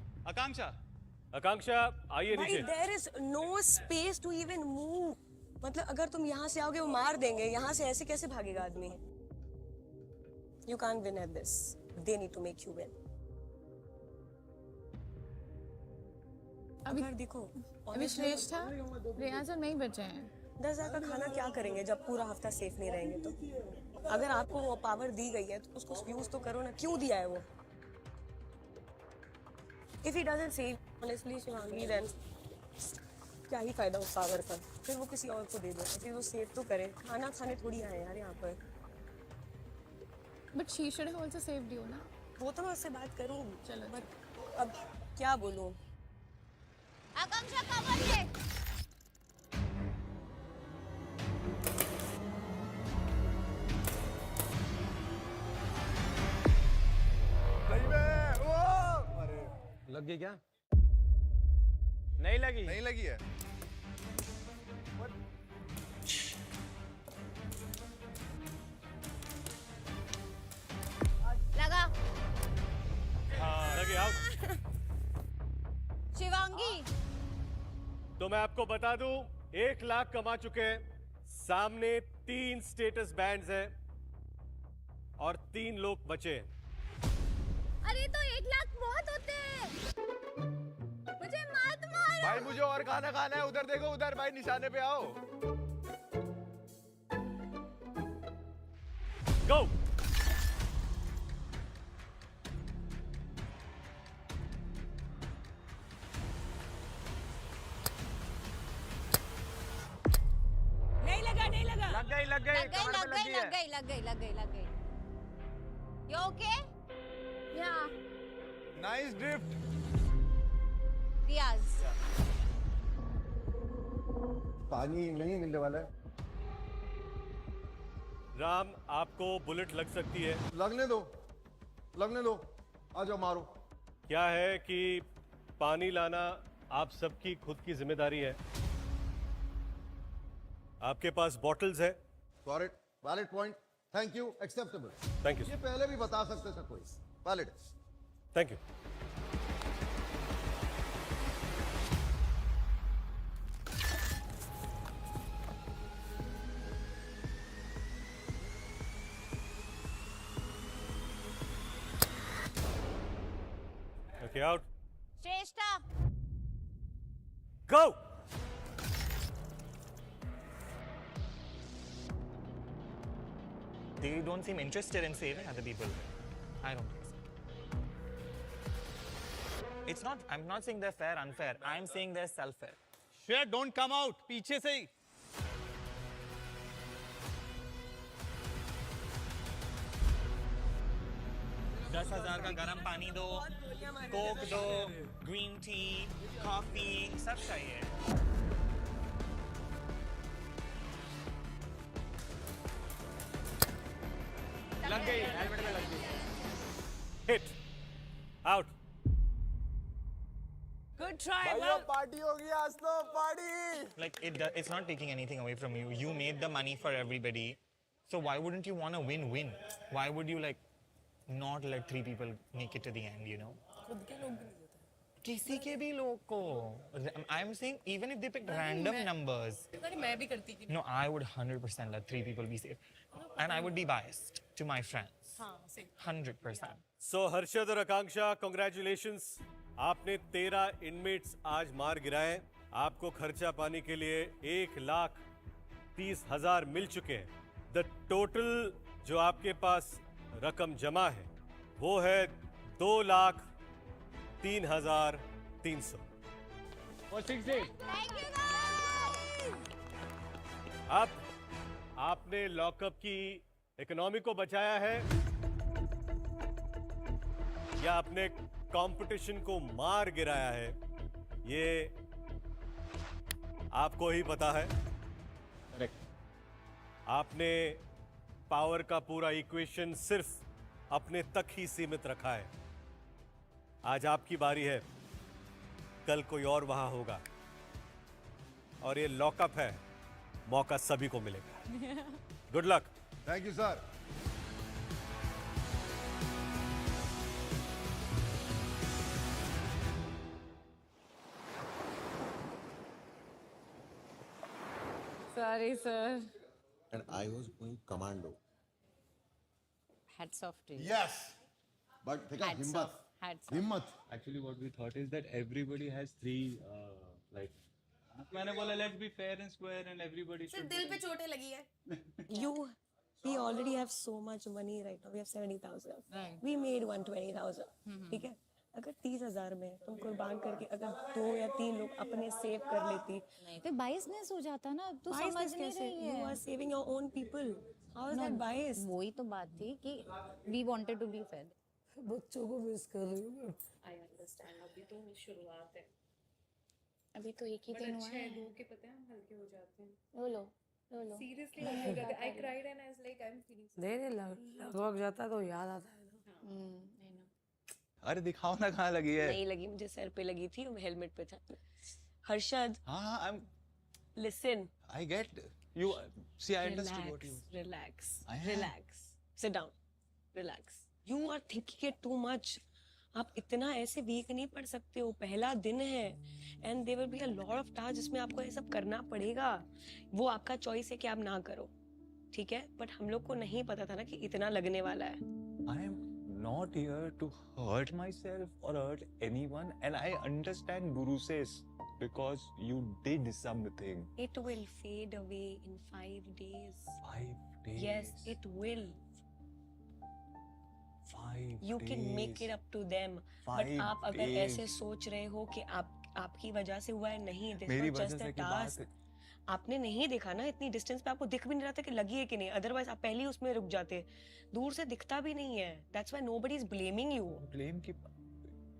आकांक्षा आइए भाई नीचे। there is no space to even move. मतलब अगर तुम यहाँ से आओगे वो मार देंगे. यहाँ से ऐसे कैसे भागेगा आदमी? You can't win at this. They need to make you win. अगर देखो अभी श्रेष्ठा रियाज और नहीं बचे हैं. 10,000 का खाना क्या करेंगे जब पूरा हफ्ता सेफ नहीं रहेंगे तो? अगर आपको वो पावर दी गई है तो उसको यूज तो करो ना. क्यों दिया है वो? If he doesn't save, honestly, Shivangi, then क्या ही फायदा उस पावर का? फिर वो किसी और को दे दो. फिर वो सेव तो करे. खाना खाने थोड़ी आए यार यहाँ पर. But she should have also saved you, ना? वो तो मैं उससे बात करूँ. चलो. बट अब क्या बोलूँ? आकांक्षा कवर ले. लग गई क्या? नहीं लगी. नहीं लगी है। लगा. लगे आउट। शिवांगी. तो मैं आपको बता दूं 1 लाख कमा चुके हैं. सामने 3 स्टेटस बैंड्स हैं और 3 लोग बचे हैं. अरे तो 1 लाख बहुत होते हैं. मुझे मत मारो. भाई मुझे और खाना खाना है। उधर देखो, उधर भाई निशाने पे आओ। Go! नहीं लगा नहीं लगा लग गई लग गई You okay? Yeah. Nice drift. Riaz. पानी नहीं मिलने वाला है। राम, आपको बुलेट लग सकती है। लगने दो आ जाओ मारो। क्या है कि पानी लाना आप सबकी खुद की जिम्मेदारी है। आपके पास बॉटल्स है। Got it, valid point, thank you, acceptable. Thank you ये पहले भी बता सकते थे कोई, valid. Thank you. Okay, out. Shrestha. Go. They don't seem interested in saving other people. I don't think so. It's not, I'm not saying they're fair, unfair. I'm saying they're self-fair. Shreya, don't come out. पीछे से ही। दस हजार का गर्म पानी दो, कोक दो, ग्रीन टी, कॉफी, सब चाहिए। लग गई, हेलमेट में लग गई। Hit. Out. Good try, well. Party होगी आज तो, party. Like it's not taking anything away from you. You made the money for everybody, so why wouldn't you want a win-win? Why would you like not let three people make it to the end? You know. खुद के लोग भी नहीं देते। किसी के भी लोग को. I'm saying even if they pick random numbers. पता नहीं मैं भी करती थी। No, I would 100% let three people be safe, and I would be biased to my friends. हाँ, same. 100%. सो हर्षद और आकांक्षा, कॉन्ग्रेचुलेशंस। आपने 13 इनमेट्स आज मार गिराए। आपको खर्चा पानी के लिए 1,30,000 मिल चुके हैं। द टोटल जो आपके पास रकम जमा है वो है 2,03,300। Thank you guys. अब आपने लॉकअप की इकोनॉमी को बचाया है या आपने कंपटीशन को मार गिराया है, ये आपको ही पता है। आपने पावर का पूरा इक्वेशन सिर्फ अपने तक ही सीमित रखा है। आज आपकी बारी है, कल कोई और वहां होगा और ये लॉकअप है, मौका सभी को मिलेगा। Good luck. Thank you sir. Sorry, sir. And I was going commando. Hats off to you. Yes. But देखा Hats हिम्मत, off. Hats off. हिम्मत। Actually, what we thought is that everybody has three, like, मैंने बोला let's be fair and square and everybody should. दिल पे चोटें लगी है। We already have so much money right now. We have 70,000. Right. We made 120,000. ठीक है? अगर 30,000 में तुम कुर्बान करके अगर 2 या 3 लोग अपने सेव कर लेती, नहीं तो बायसनेस हो जाता ना, तू biasness समझ नहीं कैसे? रही You है। are saving your own people. How is that biased? वही तो बात थी कि we wanted to be fair. बच्चों को मिस कर रही हूँ मैं। I understand. अभी तो शुरुआत है। अभी तो एक ही दिन हुआ है। दो के पता है हम हल्के हो जाते हैं। लो। Seriously, हल्के हो जाते हैं। I cried and I was like, I'm feeling so. नहीं लग जाता है तो याद आता है ना। अरे दिखाओ ना कहाँ लगी है। नहीं लगी, मुझे सर पे लगी थी, हेलमेट पे था। हर्षद, हाँ, I'm. listen. I get you. See, I understood what you. Relax. I am. Relax. Sit down. Relax. You are thinking it too much. आप इतना ऐसे वीक नहीं पढ़ सकते हो, पहला दिन है and there will be a lot of task जिसमें आपको ये सब करना पड़ेगा। वो आपका चॉइस है कि आप ना करो, ठीक है? बट हम लोग को नहीं पता था ना कि इतना लगने वाला है। I am not here to hurt myself or hurt anyone, and I understand Guru says because you did something. It will fade away in 5 days. 5 days. Yes, it will. You can make it up to them. But आप अगर ऐसे सोच रहे हो कि आपकी वजह से हुआ है, नहीं, this was just a task. आपने नहीं देखा ना, इतनी डिस्टेंस पे आपको दिख भी नहीं रहा था कि लगी है कि नहीं, अदरवाइज आप पहले ही उसमें रुक जाते. दूर से दिखता भी नहीं है. That's why nobody is blaming you. Blame की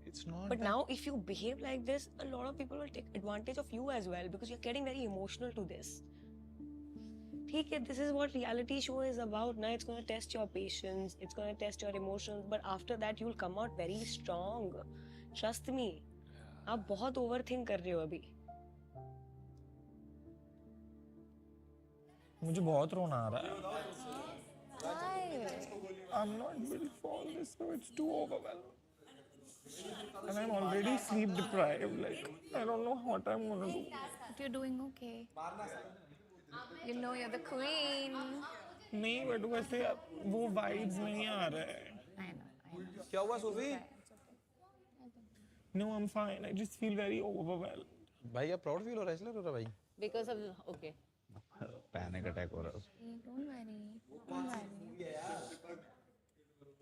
it's not. But now if you behave like this, a lot of people will take advantage of you as well because you're getting very emotional to this. ठीक है, this is what reality show is about. Now it's going to test your patience, it's going to test your emotions, but after that you'll come out very strong. Trust me. आप बहुत overthink कर रहे हो अभी. मुझे बहुत रोना आ रहा है. I'm not built for all this, so it's too overwhelming. And I'm already sleep deprived. Like, I don't know what I'm gonna do. But you're doing okay. You know you're the queen. नहीं, बट वैसे वो vibes नहीं आ रहे हैं. I know. क्या हुआ Sophie? No, I'm fine. I just feel very overwhelmed. भाई आप प्राउड फील हो रहा है इसलिए रो रहा भाई? Because of okay. Panic attack हो रहा है. Don't worry.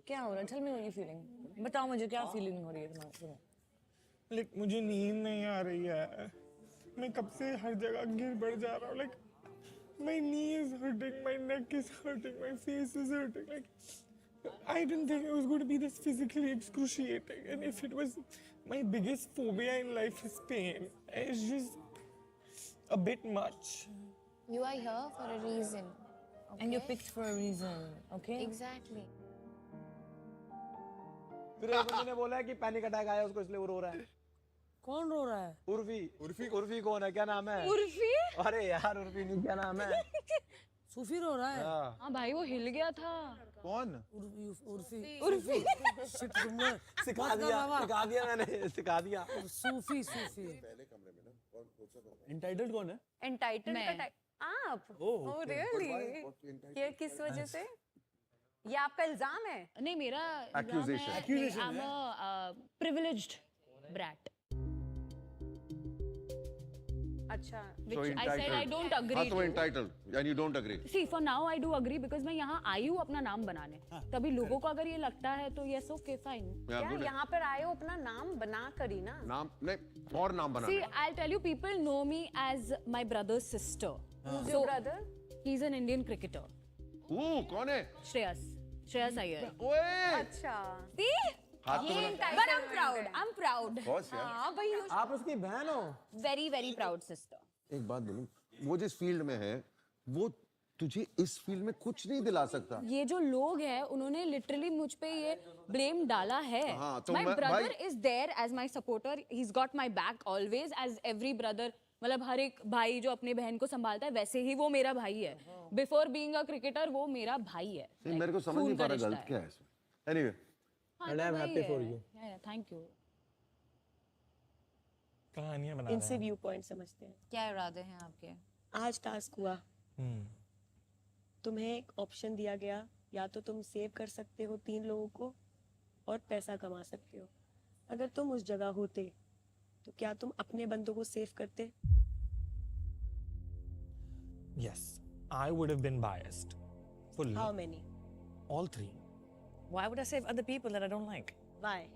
क्या हो रहा है? Tell me what you're feeling. बताओ मुझे क्या फीलिंग हो रही है तुम्हारे? Like मुझे नींद नहीं आ रही है. मैं कब से हर जगह गिर पड़ जा रहा हूँ. Like my knee is hurting, my neck is hurting, my face is hurting. Like I didn't think it was going to be this physically excruciating. And if it was, my biggest phobia in life is pain. It's just a bit much. You are here for a reason. Okay? And you're picked for a reason, okay? Exactly. फिर एक बंदे ने बोला है कि पैनिक अटैक आया उसको इसलिए वो रो रहा है. कौन रो रहा है? उर्फी कौन है? क्या नाम है? उर्फी? अरे यार उर्फी नहीं, क्या नाम है? सूफी रो रहा है? हाँ भाई वो हिल गया था. कौन? उर्फी सिखा दिया मैंने, सिखा दिया. सूफी. एंटाइटल्ड कौन है? Entitled का आप? Oh really? ये किस वजह से? ये आपका इल्जाम है? नहीं मेरा Accusation. I'm a privileged brat. अच्छा. Which I said I don't agree. हाँ तो entitled and you don't agree. See for now I do agree because मैं यहाँ आई हूँ अपना नाम बनाने. तभी लोगों को अगर ये लगता है तो yes okay fine. Yeah, क्या good. यहाँ पर आए हो अपना नाम बना करी ना? नाम नहीं और नाम बना. See I'll tell you people know me as my brother's sister. Who's your brother? He's an Indian cricketer. कौन है? Shreyas Iyer. ओए. अच्छा. See? हाथ तो बना. But I'm proud. बॉस यार. हाँ भाई आप उसकी बहन हो? very proud sister. एक बात बोलूं, वो जिस फील्ड में है वो तुझे इस फील्ड में कुछ नहीं दिला सकता. ये जो लोग हैं उन्होंने लिटरली मुझ पे ये ब्लेम डाला है. हाँ, तो my brother is there as my supporter. He's got my back always as every brother. मतलब हर एक भाई जो अपने बहन को संभालता है वैसे ही वो मेरा भाई है. Before being a cricketer वो मेरा भाई है. मेरे को समझ नहीं पा रहा गलत क्या है इसमें. Anyway. And I'm happy for you. Yeah, thank you. कहानियाँ बना रहे इनसे हैं. व्यू पॉइंट समझते हैं. क्या इरादे हैं आपके? आज टास्क हुआ. तुम्हें एक ऑप्शन दिया गया, या तो तुम सेव कर सकते हो 3 लोगों को और पैसा कमा सकते हो. अगर तुम उस जगह होते तो क्या तुम अपने बंदों को सेव करते? Yes, I would have been biased. Fully. How many? All 3. Why would I save other people that I don't like? Why?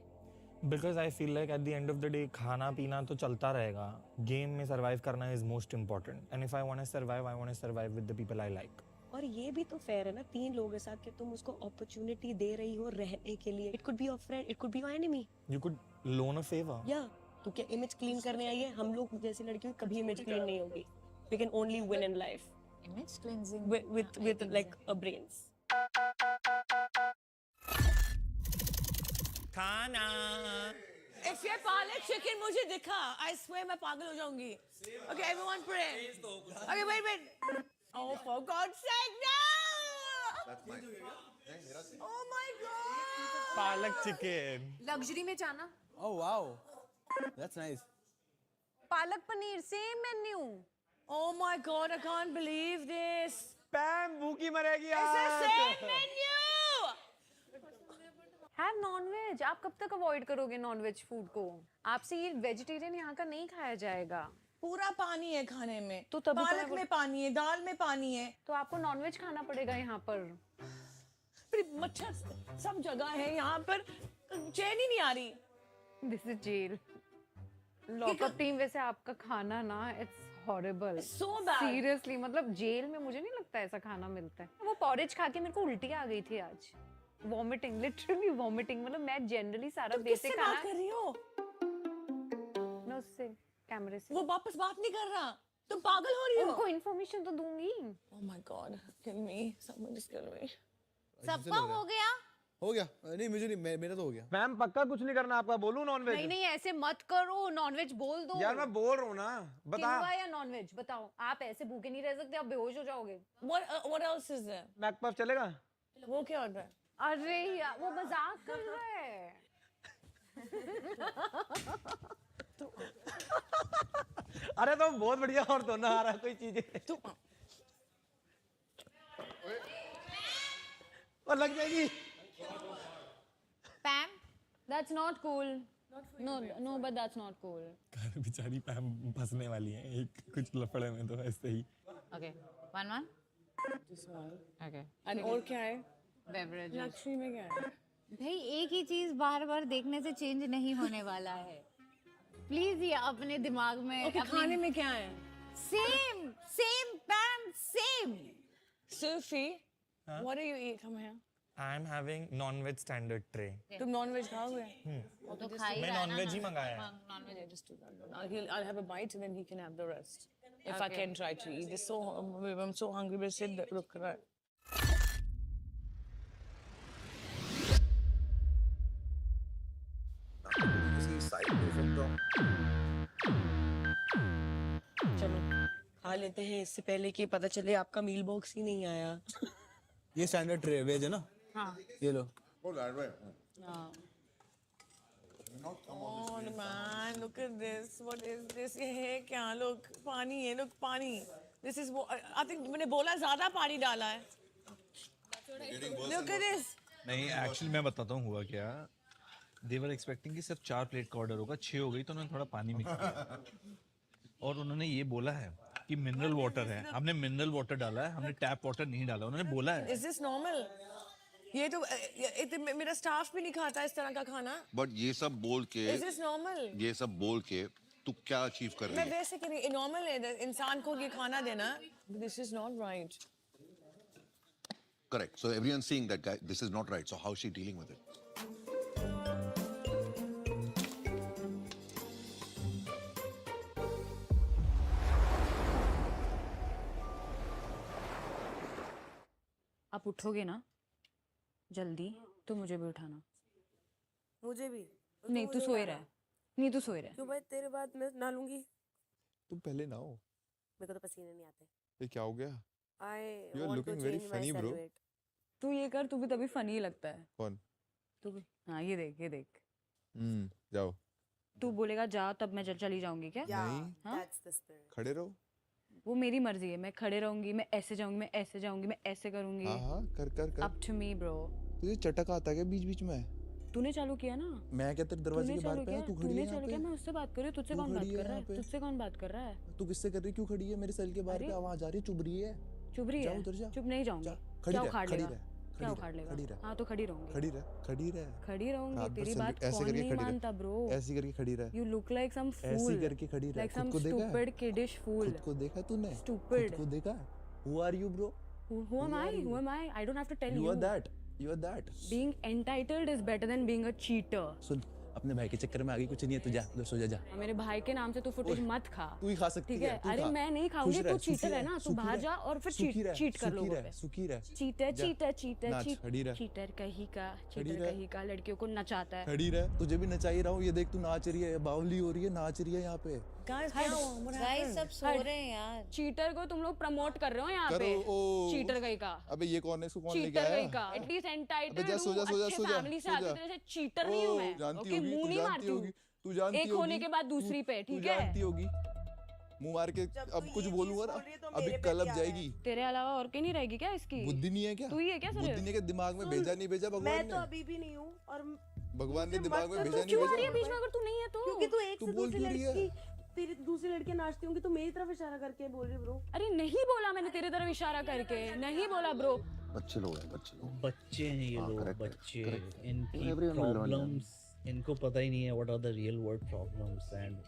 Because I feel like at the end of the day खाना पीना तो चलता रहेगा. Game में survive करना is most important. And if I want to survive, I want to survive with the people I like. और ये भी तो फेयर है ना 3 लोगों के साथ कि तुम उसको अपॉर्चुनिटी दे रही हो रहने के लिए. It could be your friend, it could be your enemy. You could loan a favor. Yeah. तो क्या इमेज क्लीन करने आई है? हम लोग जैसी लड़कियों की कभी इमेज क्लीन नहीं होगी. We can only win in life. Image cleansing. With like a brains. खाना. If ये पालक चिकन मुझे दिखा, I swear मैं पागल हो जाऊंगी. Okay, everyone pray. Okay, wait. Oh, for God's sake, no! Oh my God! Palak chicken. Luxury में जाना. Oh wow. That's nice. Palak paneer same menu. Oh my God, I can't believe this. Pam भूखी मरेगी It's the आज. same menu. Have nonveg. आप कब तक अवॉइड करोगे नॉनवेज फूड को? आपसे ये वेजिटेरियन यहाँ का नहीं खाया जाएगा. पूरा पानी है खाने में. तो तभी तो पालक में पानी है, दाल में पानी है. तो आपको नॉनवेज खाना पड़ेगा यहाँ पर. मच्छर सब जगह है यहाँ पर, चैन ही नहीं आ रही। This is jail. Lockup team वैसे आपका खाना ना it's horrible, So bad. Seriously. मतलब जेल में मुझे नहीं लगता ऐसा खाना मिलता है। वो पॉरेज खा के मेरे को उल्टी आ गई थी आज, वॉमिटिंग, लिटरली वॉमिटिंग। मतलब मैं जनरली सारा बेसिक किससे बात कर रही हो? मैं उससे कैमरे से। वो वापस बात नहीं कर रहा, तुम पागल हो रही हो? उनको इन्फॉर्मेशन तो दूंगी। Oh my God, kill me, someone just kill me. सबका हो गया? हो गया? नहीं मुझे नहीं, मेरा तो हो गया। मैम पक्का कुछ नहीं करना आपका, बोलूं नॉनवेज? नहीं नहीं ऐसे मत करो, नॉनवेज बोल दो। यार मैं बोल रहा हूँ ना, बता। किनवा या नॉनवेज बताओ। आप ऐसे भूखे नहीं रह सकते, आप बेहोश हो जाओगे। What else is there? McPuff चलेगा? वो क्या होता है? अरे यार वो मजाक कर रहा है। अरे तो बहुत बढ़िया, और तो ना आ रहा कोई चीज और लग जाएगी। पैम, That's not cool. No, but that's not cool. बेचारी पैम फंसने वाली है एक कुछ लफड़े में, तो ऐसे ही। Okay, one. Just one. Okay. And और क्या है? Beverages. लक्ष्मी में क्या है? भाई एक ही चीज बार बार देखने से चेंज नहीं होने वाला है। प्लीज ये अपने दिमाग में। Okay, खाने में क्या है? Same पैम, same. Sophie, what do you eat? Come here. I'm having non-veg standard tray. तुम नॉनवेज खाओगे? वो तो खा ही मैं रहा है ना। non-veg ही मंगाया है। Nonveg Just do that. I'll have a bite and then he can have the rest. If I Okay. can try to eat. I'm so hungry. But sit रुक रहा है। चलो खा लेते हैं इससे पहले कि पता चले आपका मील बॉक्स ही नहीं आया। ये स्टैंडर्ड ट्रे वेज है ना? हाँ। ये लो। हाँ। Oh man, look at this. What is this? ये है क्या? लोग पानी है, लोग पानी। This is I think मैंने बोला ज़्यादा पानी डाला है। Look at this. नहीं एक्चुअली मैं बताता हूँ हुआ क्या। They were expecting कि सिर्फ 4 प्लेट का ऑर्डर होगा, 6 हो गई तो उन्होंने थोड़ा पानी मिक्स किया और उन्होंने ये बोला है कि मिनरल वाटर है। हमने मिनरल वाटर डाला है, हमने टैप वाटर नहीं डाला, उन्होंने बोला है। Is this normal? ये तो मेरा स्टाफ भी नहीं खाता इस तरह का खाना। बट ये सब बोल के, Is this normal? ये सब बोल के तू क्या अचीव कर रही मैं है? वैसे कि नहीं, नॉर्मल है इंसान को ये खाना देना। This is not right. Correct. So everyone's seeing that guy. This is not right. So how is she dealing with it? आप उठोगे ना जल्दी तो मुझे भी उठाना। मुझे भी नहीं तू सोए रहा है, नहीं तू सोए रहा है। क्यों भाई, तेरे बाद मैं नहा लूंगी। तुम पहले ना हो। मेरे को तो पसीने नहीं आते। ये क्या हो गया? I You are want to looking very change my funny, bro. silhouette. तू ये कर, तू भी तभी फनी लगता है। कौन? तू भी। हाँ ये देख, ये देख। जाओ। तू बोलेगा जा तब मैं चली जाऊंगी क्या? Yeah, नहीं। हाँ? that's the spirit. खड़े रहो। वो मेरी मर्जी है, मैं खड़े रहूंगी, मैं ऐसे जाऊंगी, मैं ऐसे जाऊंगी, मैं ऐसे करूंगी। हाँ कर कर कर। Up to me bro. तुझे चटक आता है क्या बीच बीच में? तूने चालू किया ना? मैं क्या तेरे दरवाजे के बाहर पे हूँ? तू खड़ी है तूने यहाँ चालू पे? किया, मैं उससे बात कर रही हूँ। तुझसे कौन बात खड़ी है कर रहा यहाँ है? पे। तुझसे कौन बात कर रहा है? तू किससे कर रही है? क्यों खड़ी है? मेरे सेल के बाहर पे आवाज आ रही है, चुभ रही है। चुप रही जा है? उधर जा। चुप नहीं जाऊंगी। खड़ी क्या रह, उखाड़ खड़ी लेगा? रह, क्या खड़ी उखाड़ रह, लेगा? खड़ी रह। हाँ तो खड़ी रहूंगी। खड़ी रह, खड़ी रह। खड़ी रहूंगी, रात भर तेरी सैल्यूट बात ऐसे कौन करके नहीं खड़ी रह। मानता ब्रो? ऐसी करके खड़ी रह। You look like some fool. ऐसी करके खड़ी रह। Like खुद some को देखा है? stupid kiddish fool. खुद को देखा तूने? Stupid. खुद को देखा? Who are you bro? Who am I? Who am I? I don't have to tell you. You are that. You are that. Being entitled is better than being a cheater. सुन, अपने भाई के चक्कर में आगे कुछ नहीं है, तू जा उधर सो जा। मेरे भाई के नाम से तू फुटेज मत खा। तू ही खा सकती ठीक है। है? तू अरे खा। मैं नहीं खाऊंगी, खुश रह, तू सुखी चीटर है रह, ना, तू सुखी बाहर रह, जा और फिर सुखी रह, चीट कर सुखी लोगों रह, पे। सुखी रह। चीटर जा। चीटर चीटर नाच, खड़ी रह। चीटर कहीं का, खड़ी चीटर रह। कहीं का लड़कियों को नचाता है। खड़ी रह, तुझे भी नचा ही रहा हूँ। ये देख तू नाच रही है, बावली हो रही है, नाच रही है यहाँ पे। Guys, क्या हुआ? What guys happened? सब सो रहे हैं यार। चीटर को तुम लोग प्रमोट कर रहे हो यहाँ पे। करो, ओ। चीटर कहीं का। अबे ये कौन है? इसको कौन लेके चीटर आया? कहीं का। एटलीस्ट एंटाइटल्ड अबे जा, सो जा, सो जा, अच्छे सो जा, फैमिली से सो आके जा। तेरे से चीटर नहीं हूँ मैं। जानती ओके, होगी, मुंह तू नहीं जानती मारती होगी, हूँ। तू जानती एक होने के बाद दूसरी पे, तू ठीक है? जानती होगी। मुंह मार के अब कुछ बोलूंगा ना, अभी कलब जाएगी। तेरे अलावा और कहीं नहीं रहेगी क्या इसकी? बुद्धि नहीं है क्या? तू ही है क्या सिर्फ? बुद्धि नहीं है? दिमाग में भेजा नहीं भेजा भगवान मैं तो ने? अभी भी नहीं हूँ और भगवान ने दिमाग में मत- भेजा नहीं क्यों आ रही है भेजा? बीच में अगर तू नहीं है तो? क्योंकि तू एक तू से बोल दूसरी क्यों रही है? लड़की, तेरी दूसरी लड़कियां नाचती होंगी तो मेरी तरफ इशारा करके बोल रही ब्रो। अरे नहीं बोला मैंने तेरे तरफ इशारा करके, नहीं बोला ब्रो। बच्चे लोग हैं, बच्चे लोग। बच्चे हैं ये हाँ, लोग, correct, बच्चे। correct. इनकी Everyone will learn, प्रॉब्लम्स इनको पता ही नहीं है what are the real world problems and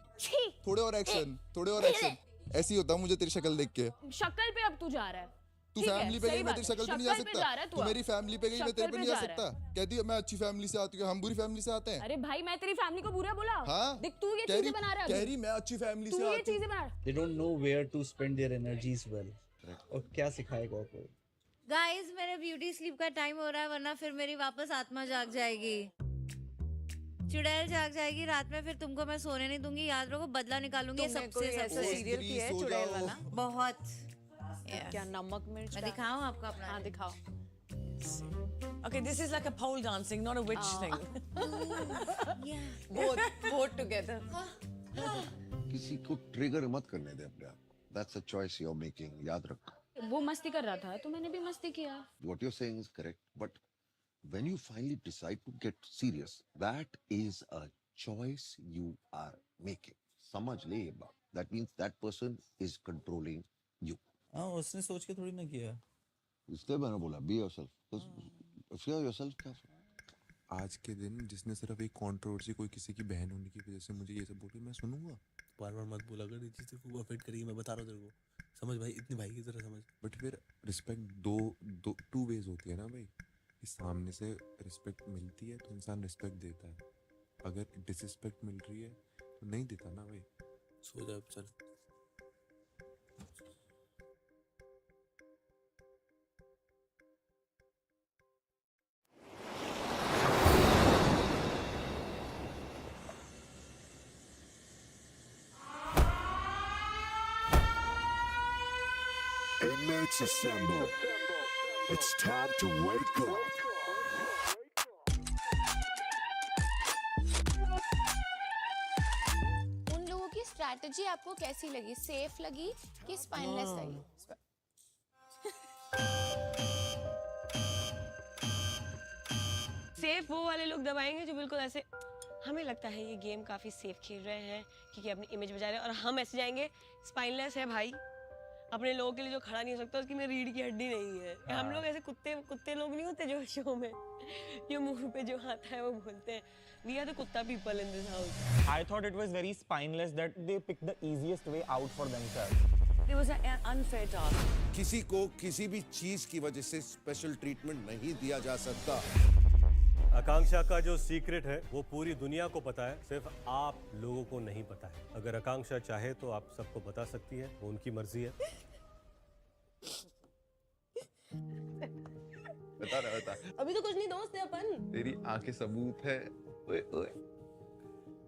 थोड़े और एक्शन, थोड़े और एक्शन। ऐसे ही होता मुझे तेरी शक्ल देख के। शक्ल पे अब तू जा रहा है। तू ठीक है, फैमिली पे सही गई, मैं बात तेरी है। शक्ल पे नहीं जा शक्ल पे जा रहा है सकता। तू तू मेरी फैमिली पे गई, मैं तेरे शक्ल पे पे नहीं जा जा सकता। कहती है मैं अच्छी फैमिली से आती हूँ, हम बुरी फैमिली से आते हैं। अरे भाई मैं तेरी फैमिली को बुरा बोला? हाँ? देख तू ये कह चीजें रही- बना रहा है कह अभी। रही मैं अच्छी फैमिली तू से ये आती हूँ। चीजें बना रहा है। They don't know where to spend their energies well. और क्या सिखाएगा कोई? गाइस मेरे ब्यूटी स्लीप का टाइम हो रहा है, वरना फिर मेरी वापस आत्मा जाग जाएगी, चुड़ैल जाग जाएगी रात में, फिर तुमको मैं सोने नहीं दूंगी। याद रखो, बदला निकालूंगी सबसे। सीरियल की है चुड़ैल वाला? बहुत। क्या नमक मिर्च? मैं दिखाऊं आपको अपना? हाँ दिखाओ। Okay, this is like a pole dancing, not a witch thing. both together. किसी को ट्रिगर मत करने दे अपने आप। That's a choice you're making. याद रख। वो मस्ती कर रहा था तो मैंने भी मस्ती किया। What you're saying is correct, but when you finally decide to get serious, that is a choice you are making. समझ ले ये बात। That means that person is controlling you. हाँ, उसने सोच के थोड़ी ना किया। इसलिए मैंने बोला be yourself. Fear yourself क्या? आज के दिन जिसने सिर्फ एक कंट्रोवर्सी, कोई किसी की बहन होने की वजह से मुझे ये सब बोली, मैं सुनूंगा? बार बार मत बोला कर, ये चीज़ तेरे को अफेक्ट करेगी, मैं बता रहा हूँ तेरे को। समझ भाई, इतनी भाई की तरह समझ। बट फिर रिस्पेक्ट टू वेज होती है ना भाई। इस सामने से रिस्पेक्ट मिलती है तो इंसान रिस्पेक्ट देता है, अगर डिसरिस्पेक्ट मिल रही है तो नहीं देता ना भाई। सो जा अब, चल। Inmates assemble. It's time to wake up. उन लोगों की स्ट्रैटेजी आपको कैसी लगी? सेफ लगी कि स्पाइनलेस लगी? सेफ वो वाले लोग दबाएंगे जो बिल्कुल ऐसे हमें लगता है ये गेम काफी सेफ खेल रहे हैं क्योंकि अपनी इमेज बजा रहे हैं, और हम ऐसे जाएंगे स्पाइनलेस है भाई, अपने लोगों के लिए जो खड़ा नहीं हो सकता उसकी में रीढ़ की हड्डी नहीं है। हम लोग ऐसे कुत्ते लोग नहीं होते जो शो में जो मुंह पे जो आता है वो बोलते हैं, we are the kutta people in this house. I thought it was very spineless that they picked the easiest way out for themselves. It was an unfair task. किसी को किसी भी चीज की वजह से स्पेशल ट्रीटमेंट नहीं दिया जा सकता। आकांक्षा का जो सीक्रेट है वो पूरी दुनिया को पता है, सिर्फ आप लोगों को नहीं पता है। अगर आकांक्षा चाहे तो आप सबको बता सकती है, वो उनकी मर्जी है। बता। अभी तो कुछ नहीं दोस्त है अपन। तेरी आंखें सबूत है। ओए ओए,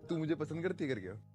तू मुझे पसंद करती है करके?